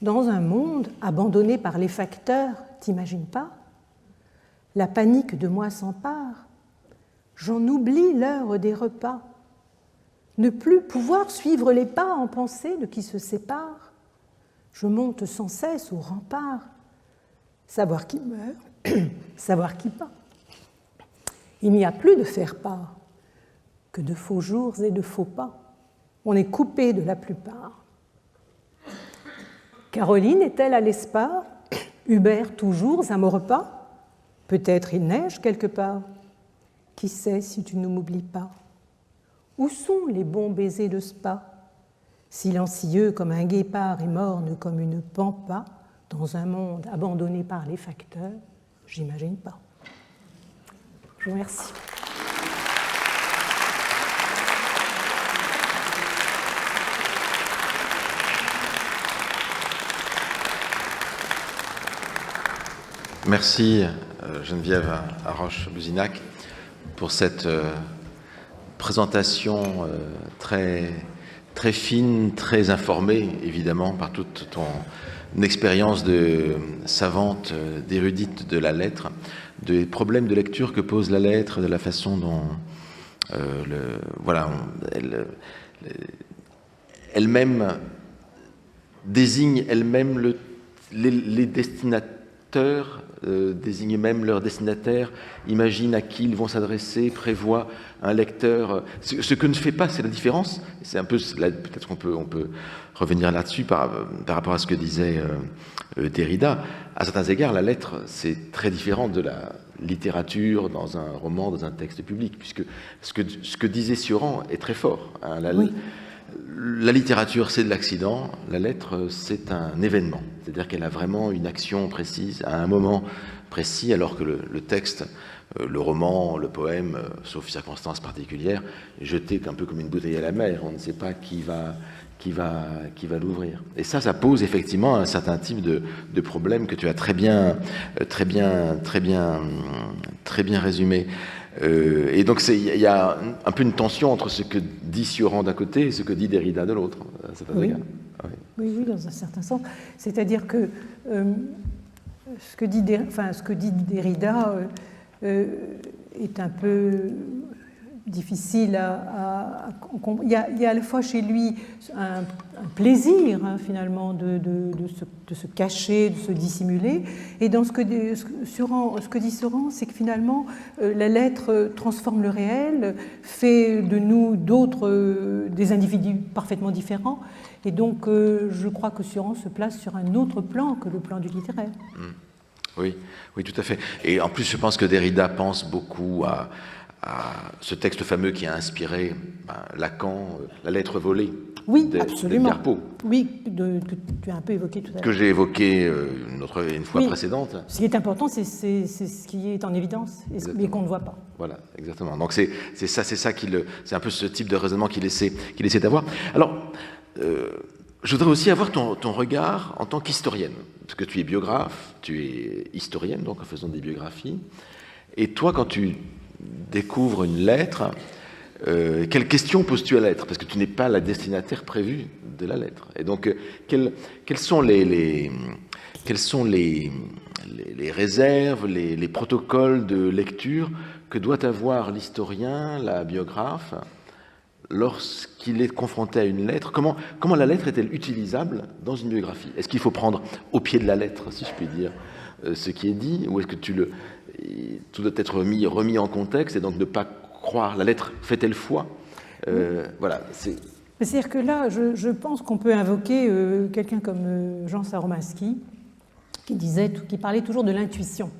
Dans un monde abandonné par les facteurs, t'imagines pas? La panique de moi s'empare, j'en oublie l'heure des repas, ne plus pouvoir suivre les pas en pensée de qui se sépare, je monte sans cesse au rempart, savoir qui meurt, savoir qui pas. Il n'y a plus de faire-part que de faux jours et de faux pas. On est coupé de la plupart. Caroline est-elle à l'espard? Hubert toujours à mon repas? Peut-être il neige quelque part. Qui sait si tu ne m'oublies pas? Où sont les bons baisers de spa? Silencieux comme un guépard et morne comme une pampa, dans un monde abandonné par les facteurs, j'imagine pas. Je vous remercie. Merci Geneviève Arroche-Buzinac pour cette présentation très fine, très informée, évidemment, par toute ton expérience de savante, d'érudite de la lettre, des problèmes de lecture que pose la lettre, de la façon dont elle-même désigne elle-même les destinataires, désigne même leurs destinataires, imagine à qui ils vont s'adresser, prévoit un lecteur. Ce que ne fait pas, c'est la différence. C'est un peu, peut-être qu'on peut revenir là-dessus par rapport à ce que disait Derrida. À certains égards, la lettre, c'est très différent de la littérature dans un roman, dans un texte public, puisque ce que disait Sioran est très fort. Hein, oui. La littérature, c'est de l'accident, la lettre, c'est un événement. C'est-à-dire qu'elle a vraiment une action précise, à un moment précis, alors que le texte, le roman, le poème, sauf circonstances particulières, est jeté un peu comme une bouteille à la mer. On ne sait pas qui va l'ouvrir. Et ça pose effectivement un certain type de problème que tu as très bien résumé. Et donc il y a un peu une tension entre ce que dit Sioran d'un côté et ce que dit Derrida de l'autre. Oui. Oui, dans un certain sens. C'est-à-dire que ce que dit Derrida est un peu difficile à il y a à la fois chez lui un plaisir finalement de se cacher, de se dissimuler, et dans ce que dit Sioran, c'est que finalement la lettre transforme le réel, fait de nous des individus parfaitement différents, et donc je crois que Sioran se place sur un autre plan que le plan du littéraire. Oui, tout à fait. Et en plus, je pense que Derrida pense beaucoup à ce texte fameux qui a inspiré Lacan, La lettre volée. Oui, absolument. Garpeau. Oui, que tu as un peu évoqué tout à l'heure. Que j'ai évoqué une fois précédente. Ce qui est important, c'est ce qui est en évidence, mais qu'on ne voit pas. Voilà, exactement. Donc c'est ça c'est un peu ce type de raisonnement qu'il essaie d'avoir. Alors, Je voudrais aussi avoir ton regard en tant qu'historienne, parce que tu es biographe, tu es historienne, donc en faisant des biographies. Et toi, quand tu découvres une lettre, quelles questions poses-tu à la lettre? Parce que tu n'es pas la destinataire prévue de la lettre. Et donc, quelles sont les réserves, les protocoles de lecture que doit avoir l'historien, la biographe, lorsqu'il est confronté à une lettre? Comment la lettre est-elle utilisable dans une biographie? Est-ce qu'il faut prendre au pied de la lettre, si je puis dire, ce qui est dit, ou est-ce que tout doit être remis en contexte et donc ne pas croire? La lettre fait-elle foi? Voilà. C'est-à-dire que là, je pense qu'on peut invoquer quelqu'un comme Jean Saromansky, qui parlait toujours de l'intuition.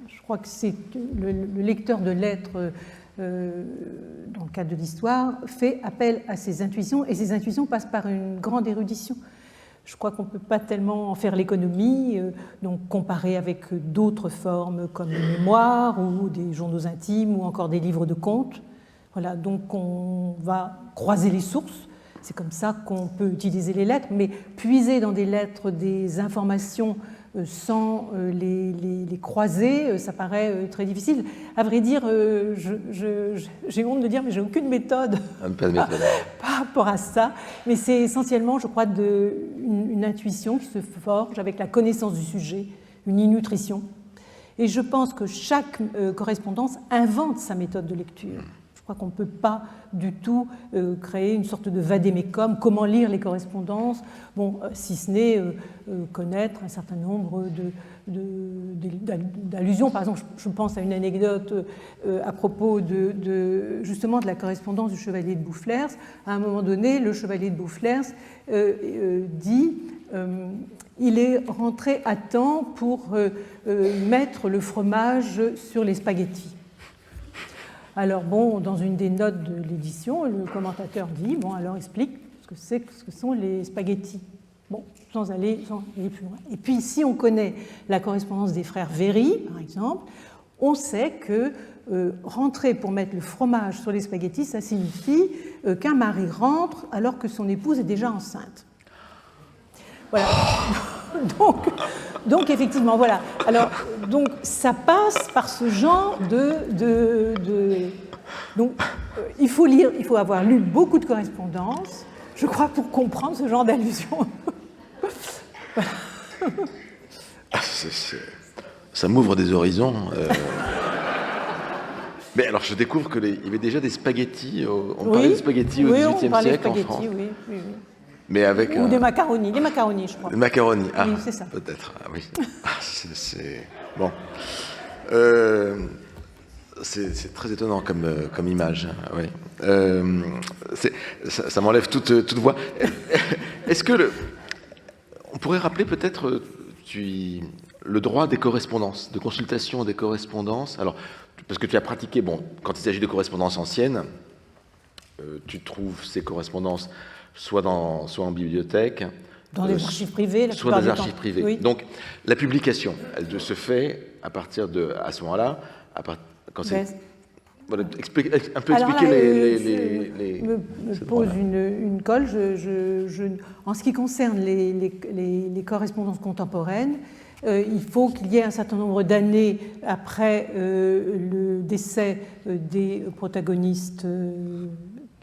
Je crois que c'est le lecteur de lettres, dans le cadre de l'histoire, fait appel à ses intuitions, et ces intuitions passent par une grande érudition. Je crois qu'on ne peut pas tellement en faire l'économie, donc comparer avec d'autres formes comme les mémoires ou des journaux intimes ou encore des livres de contes. Voilà, donc on va croiser les sources. C'est comme ça qu'on peut utiliser les lettres, mais puiser dans des lettres des informations sans les croiser, ça paraît très difficile. À vrai dire, j'ai honte de dire, mais j'ai aucune méthode par rapport à ça. Mais c'est essentiellement, je crois, une intuition qui se forge avec la connaissance du sujet, une innutrition. Et je pense que chaque correspondance invente sa méthode de lecture. Je crois qu'on ne peut pas du tout créer une sorte de vadémécum, comment lire les correspondances, si ce n'est connaître un certain nombre d'allusions. Par exemple, je pense à une anecdote à propos justement de la correspondance du chevalier de Boufflers. À un moment donné, le chevalier de Boufflers dit il est rentré à temps pour mettre le fromage sur les spaghettis. Alors dans une des notes de l'édition, le commentateur dit, alors explique ce que sont les spaghettis. Sans aller plus loin. Et puis, si on connaît la correspondance des frères Véry, par exemple, on sait que rentrer pour mettre le fromage sur les spaghettis, ça signifie qu'un mari rentre alors que son épouse est déjà enceinte. Voilà. Donc effectivement, voilà. Alors, donc, ça passe par ce genre Donc, il faut avoir lu beaucoup de correspondances, je crois, pour comprendre ce genre d'allusion. Voilà. Ça m'ouvre des horizons. Mais alors, je découvre qu'il y avait déjà des spaghettis. On parlait de spaghettis au XVIIIe siècle en France. Oui. Mais avec des macaronis, je crois. Des macaronis, oui, c'est ça. Peut-être. Ah, oui. C'est bon. C'est très étonnant comme image. Oui. Ça m'enlève toute voix. Est-ce que on pourrait rappeler peut-être le droit des correspondances, de consultation des correspondances? Alors, parce que tu as pratiqué, quand il s'agit de correspondances anciennes, tu trouves ces correspondances soit en bibliothèque, dans des archives privées, soit des archives privées. Oui. Donc, la publication, elle se fait à ce moment-là, quand c'est... Voilà, un peu expliquer les me pose une colle. En ce qui concerne les correspondances contemporaines, il faut qu'il y ait un certain nombre d'années après le décès des protagonistes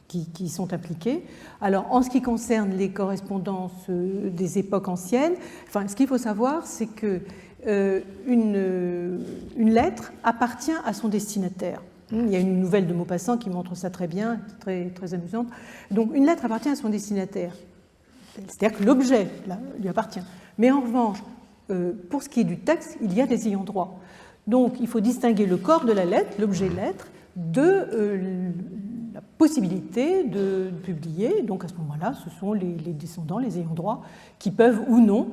qui sont impliqués. Alors, en ce qui concerne les correspondances des époques anciennes, ce qu'il faut savoir, c'est que une lettre appartient à son destinataire. Il y a une nouvelle de Maupassant qui montre ça très bien, très, très amusante. Donc, une lettre appartient à son destinataire. C'est-à-dire que l'objet lui appartient. Mais en revanche, pour ce qui est du texte, il y a des ayants droit. Donc, il faut distinguer le corps de la lettre, l'objet lettre, de la possibilité de publier. Donc, à ce moment-là, ce sont les descendants, les ayants droit, qui peuvent ou non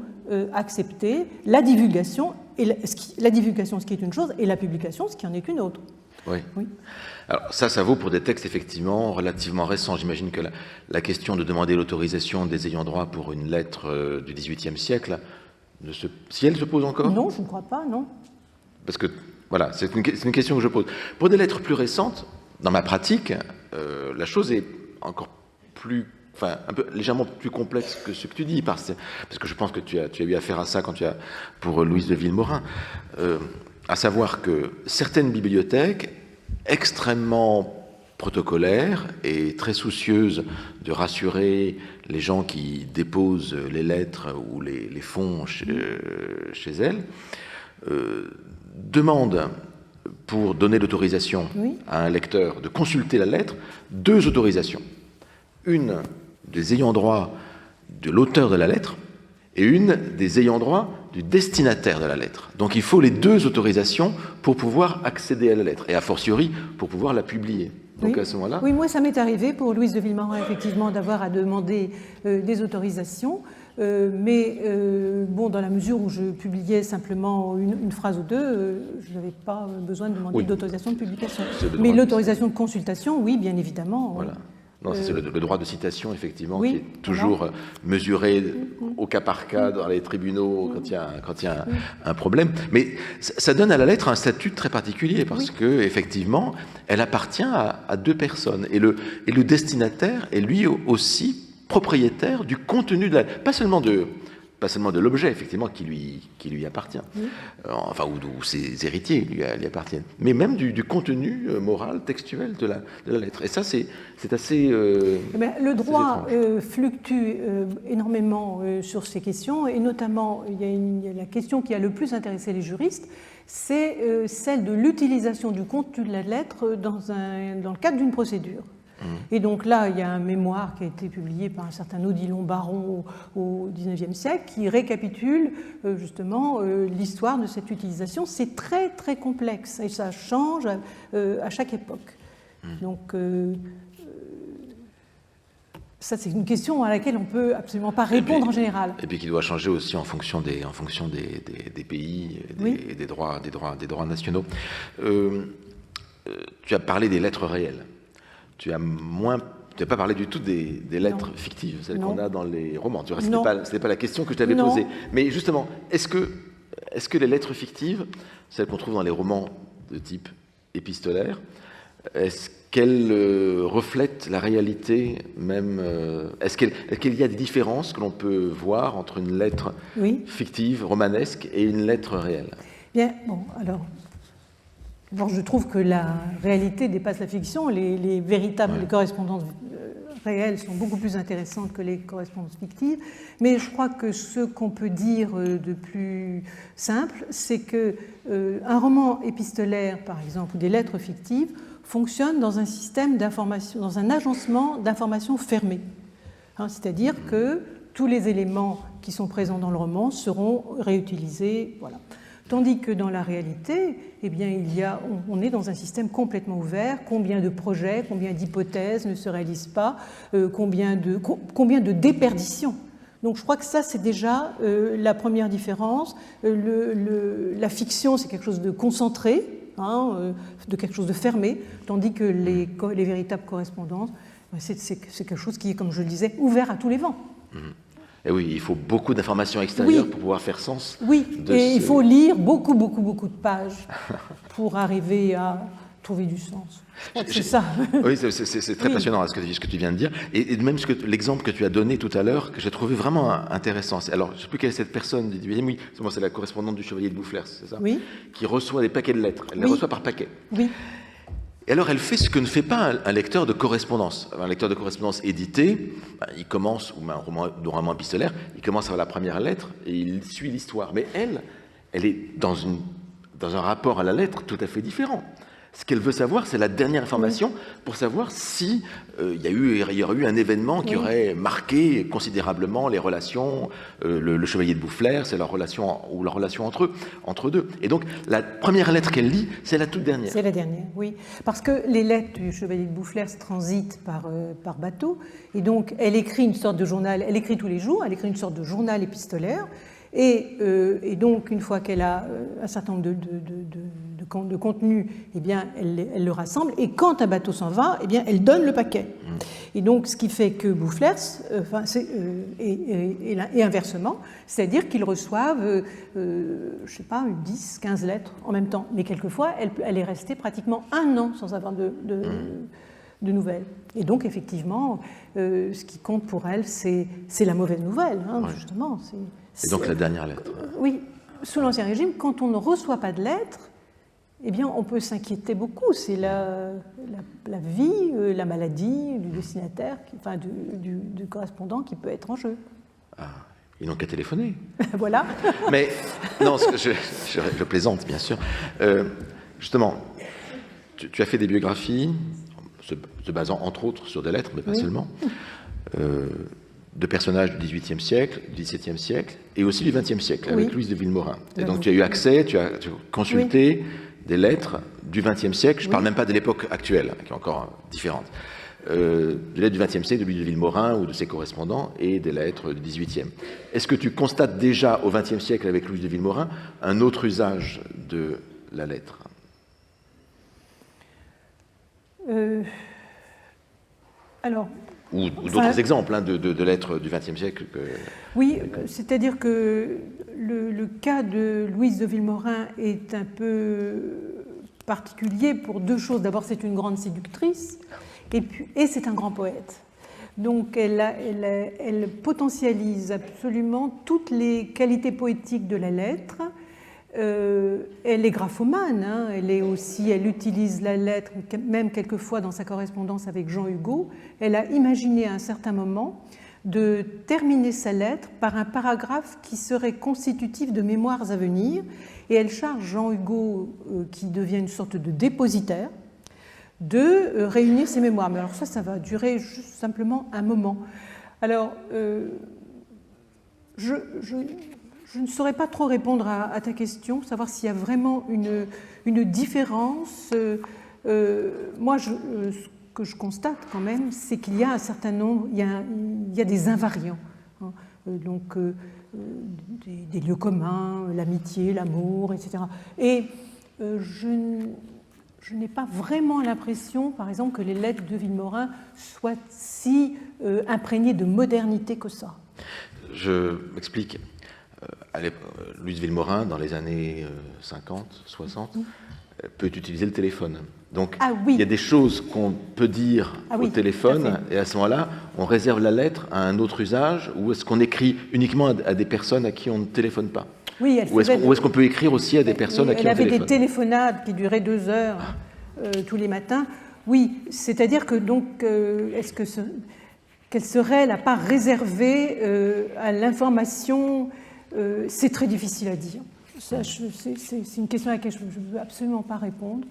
accepter la divulgation, la divulgation, ce qui est une chose, et la publication, ce qui en est qu'une autre. Oui. Alors ça vaut pour des textes effectivement relativement récents. J'imagine que la question de demander l'autorisation des ayants droit pour une lettre du XVIIIe siècle, si elle se pose encore? Non, je ne crois pas, non. Parce que, voilà, c'est une question que je pose. Pour des lettres plus récentes, dans ma pratique, la chose est encore plus enfin un peu légèrement plus complexe que ce que tu dis, parce que je pense que tu as eu affaire à ça quand pour Louise de Villemorin, à savoir que certaines bibliothèques extrêmement protocolaires et très soucieuses de rassurer les gens qui déposent les lettres ou les fonds chez elles, demandent, pour donner l'autorisation à un lecteur de consulter la lettre, 2 autorisations. Une des ayants droit de l'auteur de la lettre et une des ayants droit du destinataire de la lettre. Donc il faut les 2 autorisations pour pouvoir accéder à la lettre, et a fortiori pour pouvoir la publier. Donc à ce moment-là... Oui, moi ça m'est arrivé pour Louise de Villemorin, effectivement, d'avoir à demander des autorisations. Mais bon, dans la mesure où je publiais simplement une phrase ou 2, je n'avais pas besoin de demander d'autorisation de publication. Mais l'autorisation de consultation, oui, bien évidemment. Voilà. Non, c'est le droit de citation, effectivement, qui est toujours mesuré au cas par cas dans les tribunaux quand il y a un problème. Mais ça donne à la lettre un statut très particulier, parce que effectivement, elle appartient à 2 personnes. Et le destinataire est lui aussi propriétaire du contenu de la lettre, pas seulement de l'objet, effectivement, qui lui appartient, enfin, ou ses héritiers lui appartiennent, mais même du contenu moral, textuel de la lettre. Et ça, c'est assez... le droit fluctue énormément sur ces questions, et notamment, il y a la question qui a le plus intéressé les juristes, c'est celle de l'utilisation du contenu de la lettre dans le cadre d'une procédure. Et donc là, il y a un mémoire qui a été publié par un certain Odilon Baron au XIXe siècle qui récapitule justement l'histoire de cette utilisation. C'est très très complexe et ça change à chaque époque. Donc ça, c'est une question à laquelle on ne peut absolument pas répondre en général. Et puis qui doit changer aussi en fonction des pays, des droits nationaux. Tu as parlé des lettres réelles. Tu n'as pas parlé du tout des lettres fictives, celles qu'on a dans les romans. Ce n'était pas la question que je t'avais posée. Mais justement, est-ce que les lettres fictives, celles qu'on trouve dans les romans de type épistolaire, est-ce qu'elles reflètent la réalité même Est-ce qu'il y a des différences que l'on peut voir entre une lettre fictive, romanesque, et une lettre réelle? Bien, bon, alors... Bon, je trouve que la réalité dépasse la fiction. Les véritables correspondances réelles sont beaucoup plus intéressantes que les correspondances fictives. Mais je crois que ce qu'on peut dire de plus simple, c'est qu'un roman épistolaire, par exemple, ou des lettres fictives, fonctionne dans un système d'information, dans un agencement d'informations fermé. C'est-à-dire que tous les éléments qui sont présents dans le roman seront réutilisés. Voilà. Tandis que dans la réalité, eh bien, on est dans un système complètement ouvert. Combien de projets, combien d'hypothèses ne se réalisent pas, combien de déperditions. Donc je crois que ça, c'est déjà la première différence. La fiction, c'est quelque chose de concentré, de quelque chose de fermé, tandis que les véritables correspondances, c'est quelque chose qui est, comme je le disais, ouvert à tous les vents. Et oui, il faut beaucoup d'informations extérieures pour pouvoir faire sens. Oui, il faut lire beaucoup de pages pour arriver à trouver du sens. C'est ça. Oui, c'est très passionnant ce que tu viens de dire. Et même l'exemple que tu as donné tout à l'heure, que j'ai trouvé vraiment intéressant. Alors, je ne sais plus quelle est cette personne. Oui, c'est la correspondante du Chevalier de Boufflers, c'est ça? Oui. Qui reçoit des paquets de lettres. Elle les reçoit par paquet. Oui. Et alors, elle fait ce que ne fait pas un lecteur de correspondance. Un lecteur de correspondance édité, il commence, ou un roman épistolaire, il commence par la première lettre et il suit l'histoire. Mais elle est dans un rapport à la lettre tout à fait différent. Ce qu'elle veut savoir, c'est la dernière information pour savoir si il y aurait eu un événement qui aurait marqué considérablement les relations, le Chevalier de Boufflers, c'est leur relation entre deux. Et donc, la première lettre qu'elle lit, c'est la toute dernière. C'est la dernière, oui. Parce que les lettres du Chevalier de Boufflers transitent par bateau, et donc elle écrit une sorte de journal, elle écrit tous les jours, elle écrit une sorte de journal épistolaire, et donc, une fois qu'elle a un certain nombre de contenus, eh bien, elle le rassemble. Et quand un bateau s'en va, eh bien, elle donne le paquet. Et donc, ce qui fait que Boufflers, et inversement, c'est-à-dire qu'ils reçoivent, je ne sais pas, 10, 15 lettres en même temps. Mais quelquefois, elle est restée pratiquement un an sans avoir de nouvelles. Et donc, effectivement, ce qui compte pour elle, c'est la mauvaise nouvelle, hein, oui. Justement. Et donc la dernière lettre. Oui, sous l'Ancien Régime, quand on ne reçoit pas de lettre, eh bien, on peut s'inquiéter beaucoup. C'est la vie, la maladie du destinataire, enfin du correspondant qui peut être en jeu. Ah, ils n'ont qu'à téléphoner. Voilà. Mais non, je plaisante, bien sûr. Justement, tu as fait des biographies, se basant entre autres sur des lettres, mais pas seulement, de personnages du XVIIIe siècle, du XVIIe siècle, et aussi du XXe siècle, avec Louise de Villemorin. Et donc tu as eu accès, tu as consulté des lettres du XXe siècle, je ne parle même pas de l'époque actuelle, qui est encore différente, des lettres du XXe siècle de Louise de Villemorin ou de ses correspondants, et des lettres du XVIIIe. Est-ce que tu constates déjà au XXe siècle, avec Louise de Villemorin, un autre usage de la lettre ? Alors, ou d'autres exemples hein, de lettres du XXe siècle Oui, c'est-à-dire que le cas de Louise de Villemorin est un peu particulier pour deux choses. D'abord, c'est une grande séductrice et c'est un grand poète. Donc, elle potentialise absolument toutes les qualités poétiques de la lettre. Elle est graphomane, hein, elle utilise la lettre, même quelquefois dans sa correspondance avec Jean Hugo. Elle a imaginé à un certain moment de terminer sa lettre par un paragraphe qui serait constitutif de mémoires à venir, et elle charge Jean Hugo, qui devient une sorte de dépositaire, de réunir ses mémoires. Mais alors ça va durer juste simplement un moment. Alors, je ne saurais pas trop répondre à ta question, savoir s'il y a vraiment une différence. Moi, ce que je constate quand même, c'est qu'il y a un certain nombre, il y a des invariants. Hein, donc, des lieux communs, l'amitié, l'amour, etc. Et je n'ai pas vraiment l'impression, par exemple, que les lettres de Villemorin soient si imprégnées de modernité que ça. Je m'explique. Louise Villemorin, dans les années 50, 60, peut utiliser le téléphone. Donc, il y a des choses qu'on peut dire au téléphone, et à ce moment-là, on réserve la lettre à un autre usage, ou est-ce qu'on écrit uniquement à des personnes à qui on ne téléphone pas ? Oui, ou est-ce qu'on peut écrire aussi à des personnes à qui on téléphone ? Elle avait des téléphonades qui duraient 2 heures tous les matins. Oui, c'est-à-dire que donc, quelle serait la part réservée à l'information ? C'est très difficile à dire. C'est une question à laquelle je ne veux absolument pas répondre.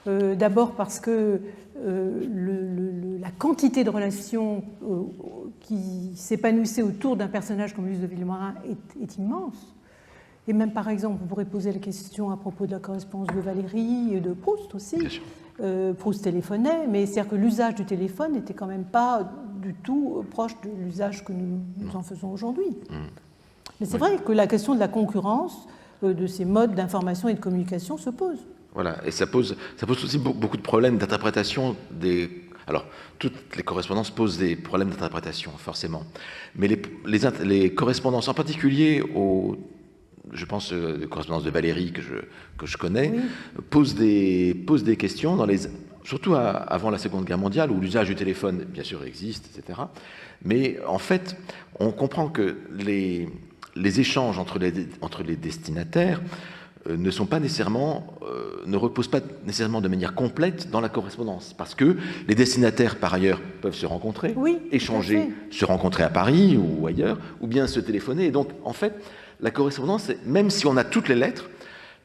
D'abord parce que la quantité de relations qui s'épanouissaient autour d'un personnage comme Louise de Villemorin est immense. Et même, par exemple, on pourrait poser la question à propos de la correspondance de Valéry et de Proust aussi. Proust téléphonait, mais c'est-à-dire que l'usage du téléphone n'était quand même pas du tout proche de l'usage que nous en faisons aujourd'hui. Mais c'est vrai que la question de la concurrence de ces modes d'information et de communication se pose. Voilà, et ça pose aussi beaucoup de problèmes d'interprétation Alors, toutes les correspondances posent des problèmes d'interprétation, forcément. Mais les correspondances, en particulier je pense aux correspondances de Valéry que je connais, posent des questions, surtout avant la Seconde Guerre mondiale, où l'usage du téléphone, bien sûr, existe, etc. Mais en fait, on comprend que les échanges entre les destinataires ne reposent pas nécessairement de manière complète dans la correspondance, parce que les destinataires, par ailleurs, peuvent se rencontrer, échanger, se rencontrer à Paris ou ailleurs, ou bien se téléphoner. Et donc, en fait, la correspondance, même si on a toutes les lettres,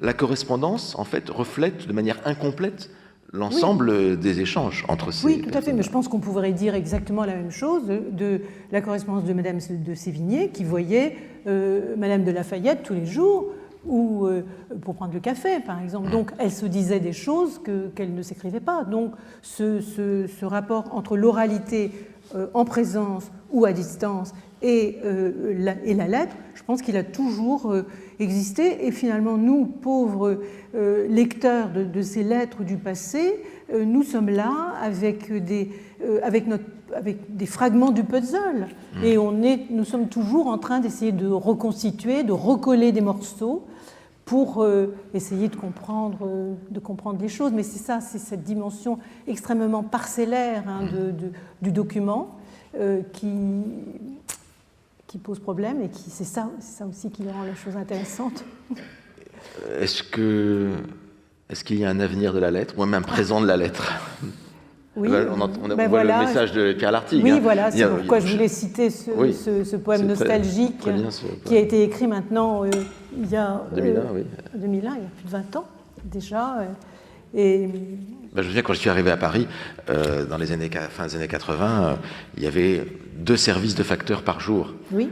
la correspondance, en fait, reflète de manière incomplète l'ensemble des échanges entre ces Oui, tout à fait, mais je pense qu'on pourrait dire exactement la même chose de la correspondance de Madame de Sévigné, qui voyait Madame de Lafayette tous les jours, ou pour prendre le café, par exemple. Donc, elle se disait des choses qu'elle ne s'écrivait pas. Donc, ce rapport entre l'oralité en présence ou à distance et la lettre, je pense qu'il a toujours existé. Et finalement, nous, pauvres lecteurs de ces lettres du passé, nous sommes là avec des fragments du puzzle. Et nous sommes toujours en train d'essayer de reconstituer, de recoller des morceaux pour essayer de comprendre les choses. Mais c'est ça, c'est cette dimension extrêmement parcellaire du document qui pose problème, et c'est ça aussi qui rend la chose intéressante. Est-ce qu'il y a un avenir de la lettre, ou même un présent de la lettre? Oui, on voit le message de Pierre Lartigue. Oui, voilà, c'est pourquoi je voulais citer ce poème nostalgique qui a été écrit maintenant il y a 2001, il y a plus de 20 ans déjà. Et je me souviens, quand je suis arrivé à Paris, dans les fin des années 80, il y avait 2 services de facteurs par jour. Oui.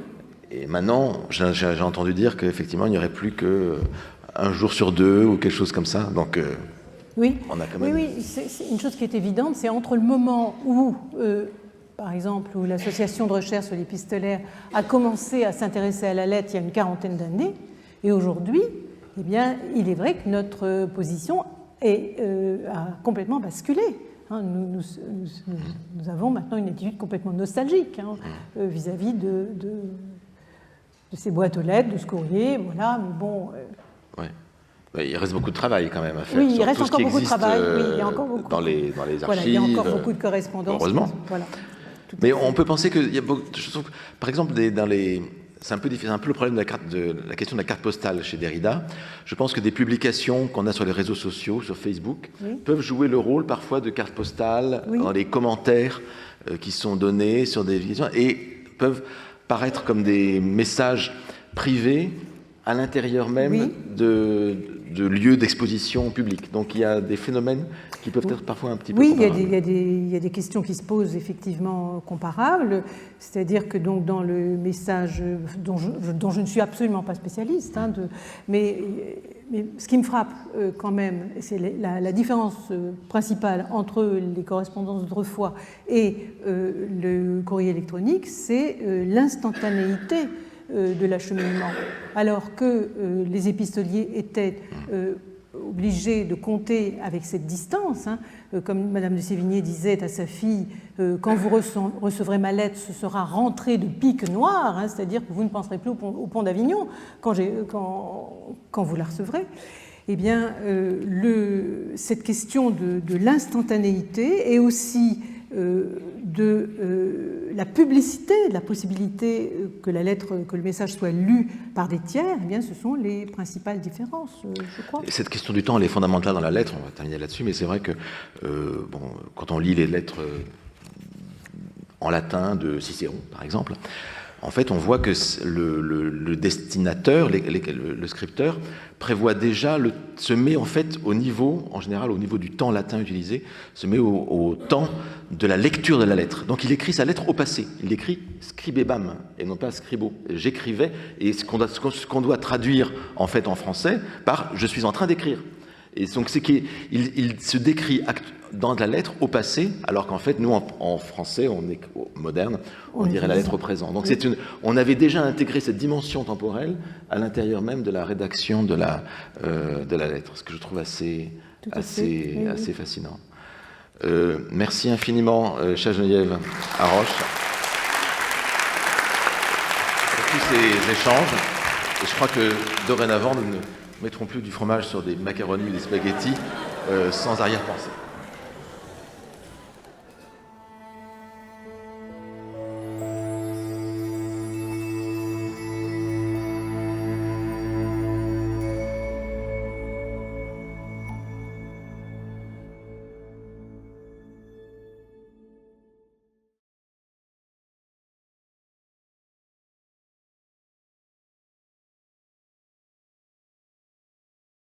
Et maintenant, j'ai entendu dire qu'effectivement, il n'y aurait plus qu'un jour sur 2 ou quelque chose comme ça. Donc, oui, on a quand même... oui, c'est une chose qui est évidente, c'est entre le moment où, par exemple, où l'association de recherche sur l'épistolaire a commencé à s'intéresser à la lettre il y a une 40aine d'années, et aujourd'hui, eh bien, il est vrai que notre position a complètement basculé. Nous avons maintenant une attitude complètement nostalgique vis-à-vis de ces boîtes aux lettres, de ce courrier, voilà, mais bon... Il reste beaucoup de travail quand même à faire. Oui, il sur reste tout ce encore qui beaucoup de existe, travail. Oui, il y a encore beaucoup. Dans les archives. Voilà, il y a encore beaucoup de correspondances. Heureusement. Voilà. Mais on peut penser qu'il y a beaucoup de choses. Par exemple, c'est un peu le problème de la question de la carte postale chez Derrida. Je pense que des publications qu'on a sur les réseaux sociaux, sur Facebook, peuvent jouer le rôle parfois de carte postale dans les commentaires qui sont donnés sur des vidéos, et peuvent paraître comme des messages privés à l'intérieur même de lieux d'exposition publique. Donc il y a des phénomènes qui peuvent être parfois un petit peu comparables. Oui, il y a des questions qui se posent effectivement comparables, c'est-à-dire que donc dans le message dont je ne suis absolument pas spécialiste, mais ce qui me frappe quand même, c'est la différence principale entre les correspondances d'autrefois et le courrier électronique, c'est l'instantanéité de l'acheminement, alors que les épistoliers étaient obligés de compter avec cette distance, comme Madame de Sévigné disait à sa fille, quand vous recevrez ma lettre, ce sera rentré de pique noire, c'est-à-dire que vous ne penserez plus au pont d'Avignon quand vous la recevrez. Eh bien, cette question de l'instantanéité et aussi de la publicité, de la possibilité que le message soit lu par des tiers, eh bien, ce sont les principales différences, je crois. Et cette question du temps, elle est fondamentale dans la lettre, on va terminer là-dessus, mais c'est vrai que quand on lit les lettres en latin de Cicéron, par exemple, en fait, on voit que le destinateur, le scripteur, prévoit déjà, se met en fait en général au niveau du temps latin utilisé, se met au temps de la lecture de la lettre. Donc il écrit sa lettre au passé. Il écrit scribebam et non pas scribo. J'écrivais, et ce qu'on doit traduire en fait en français par je suis en train d'écrire. Et donc c'est qu'il se décrit dans la lettre au passé, alors qu'en fait nous en français, on est moderne, on dirait la lettre au présent. Donc on avait déjà intégré cette dimension temporelle à l'intérieur même de la rédaction de la lettre, ce que je trouve assez fascinant. Merci infiniment, chère Geneviève Haroche, pour tous ces échanges. Et je crois que dorénavant, nous ne mettrons plus du fromage sur des macaronis ou des spaghettis sans arrière-pensée.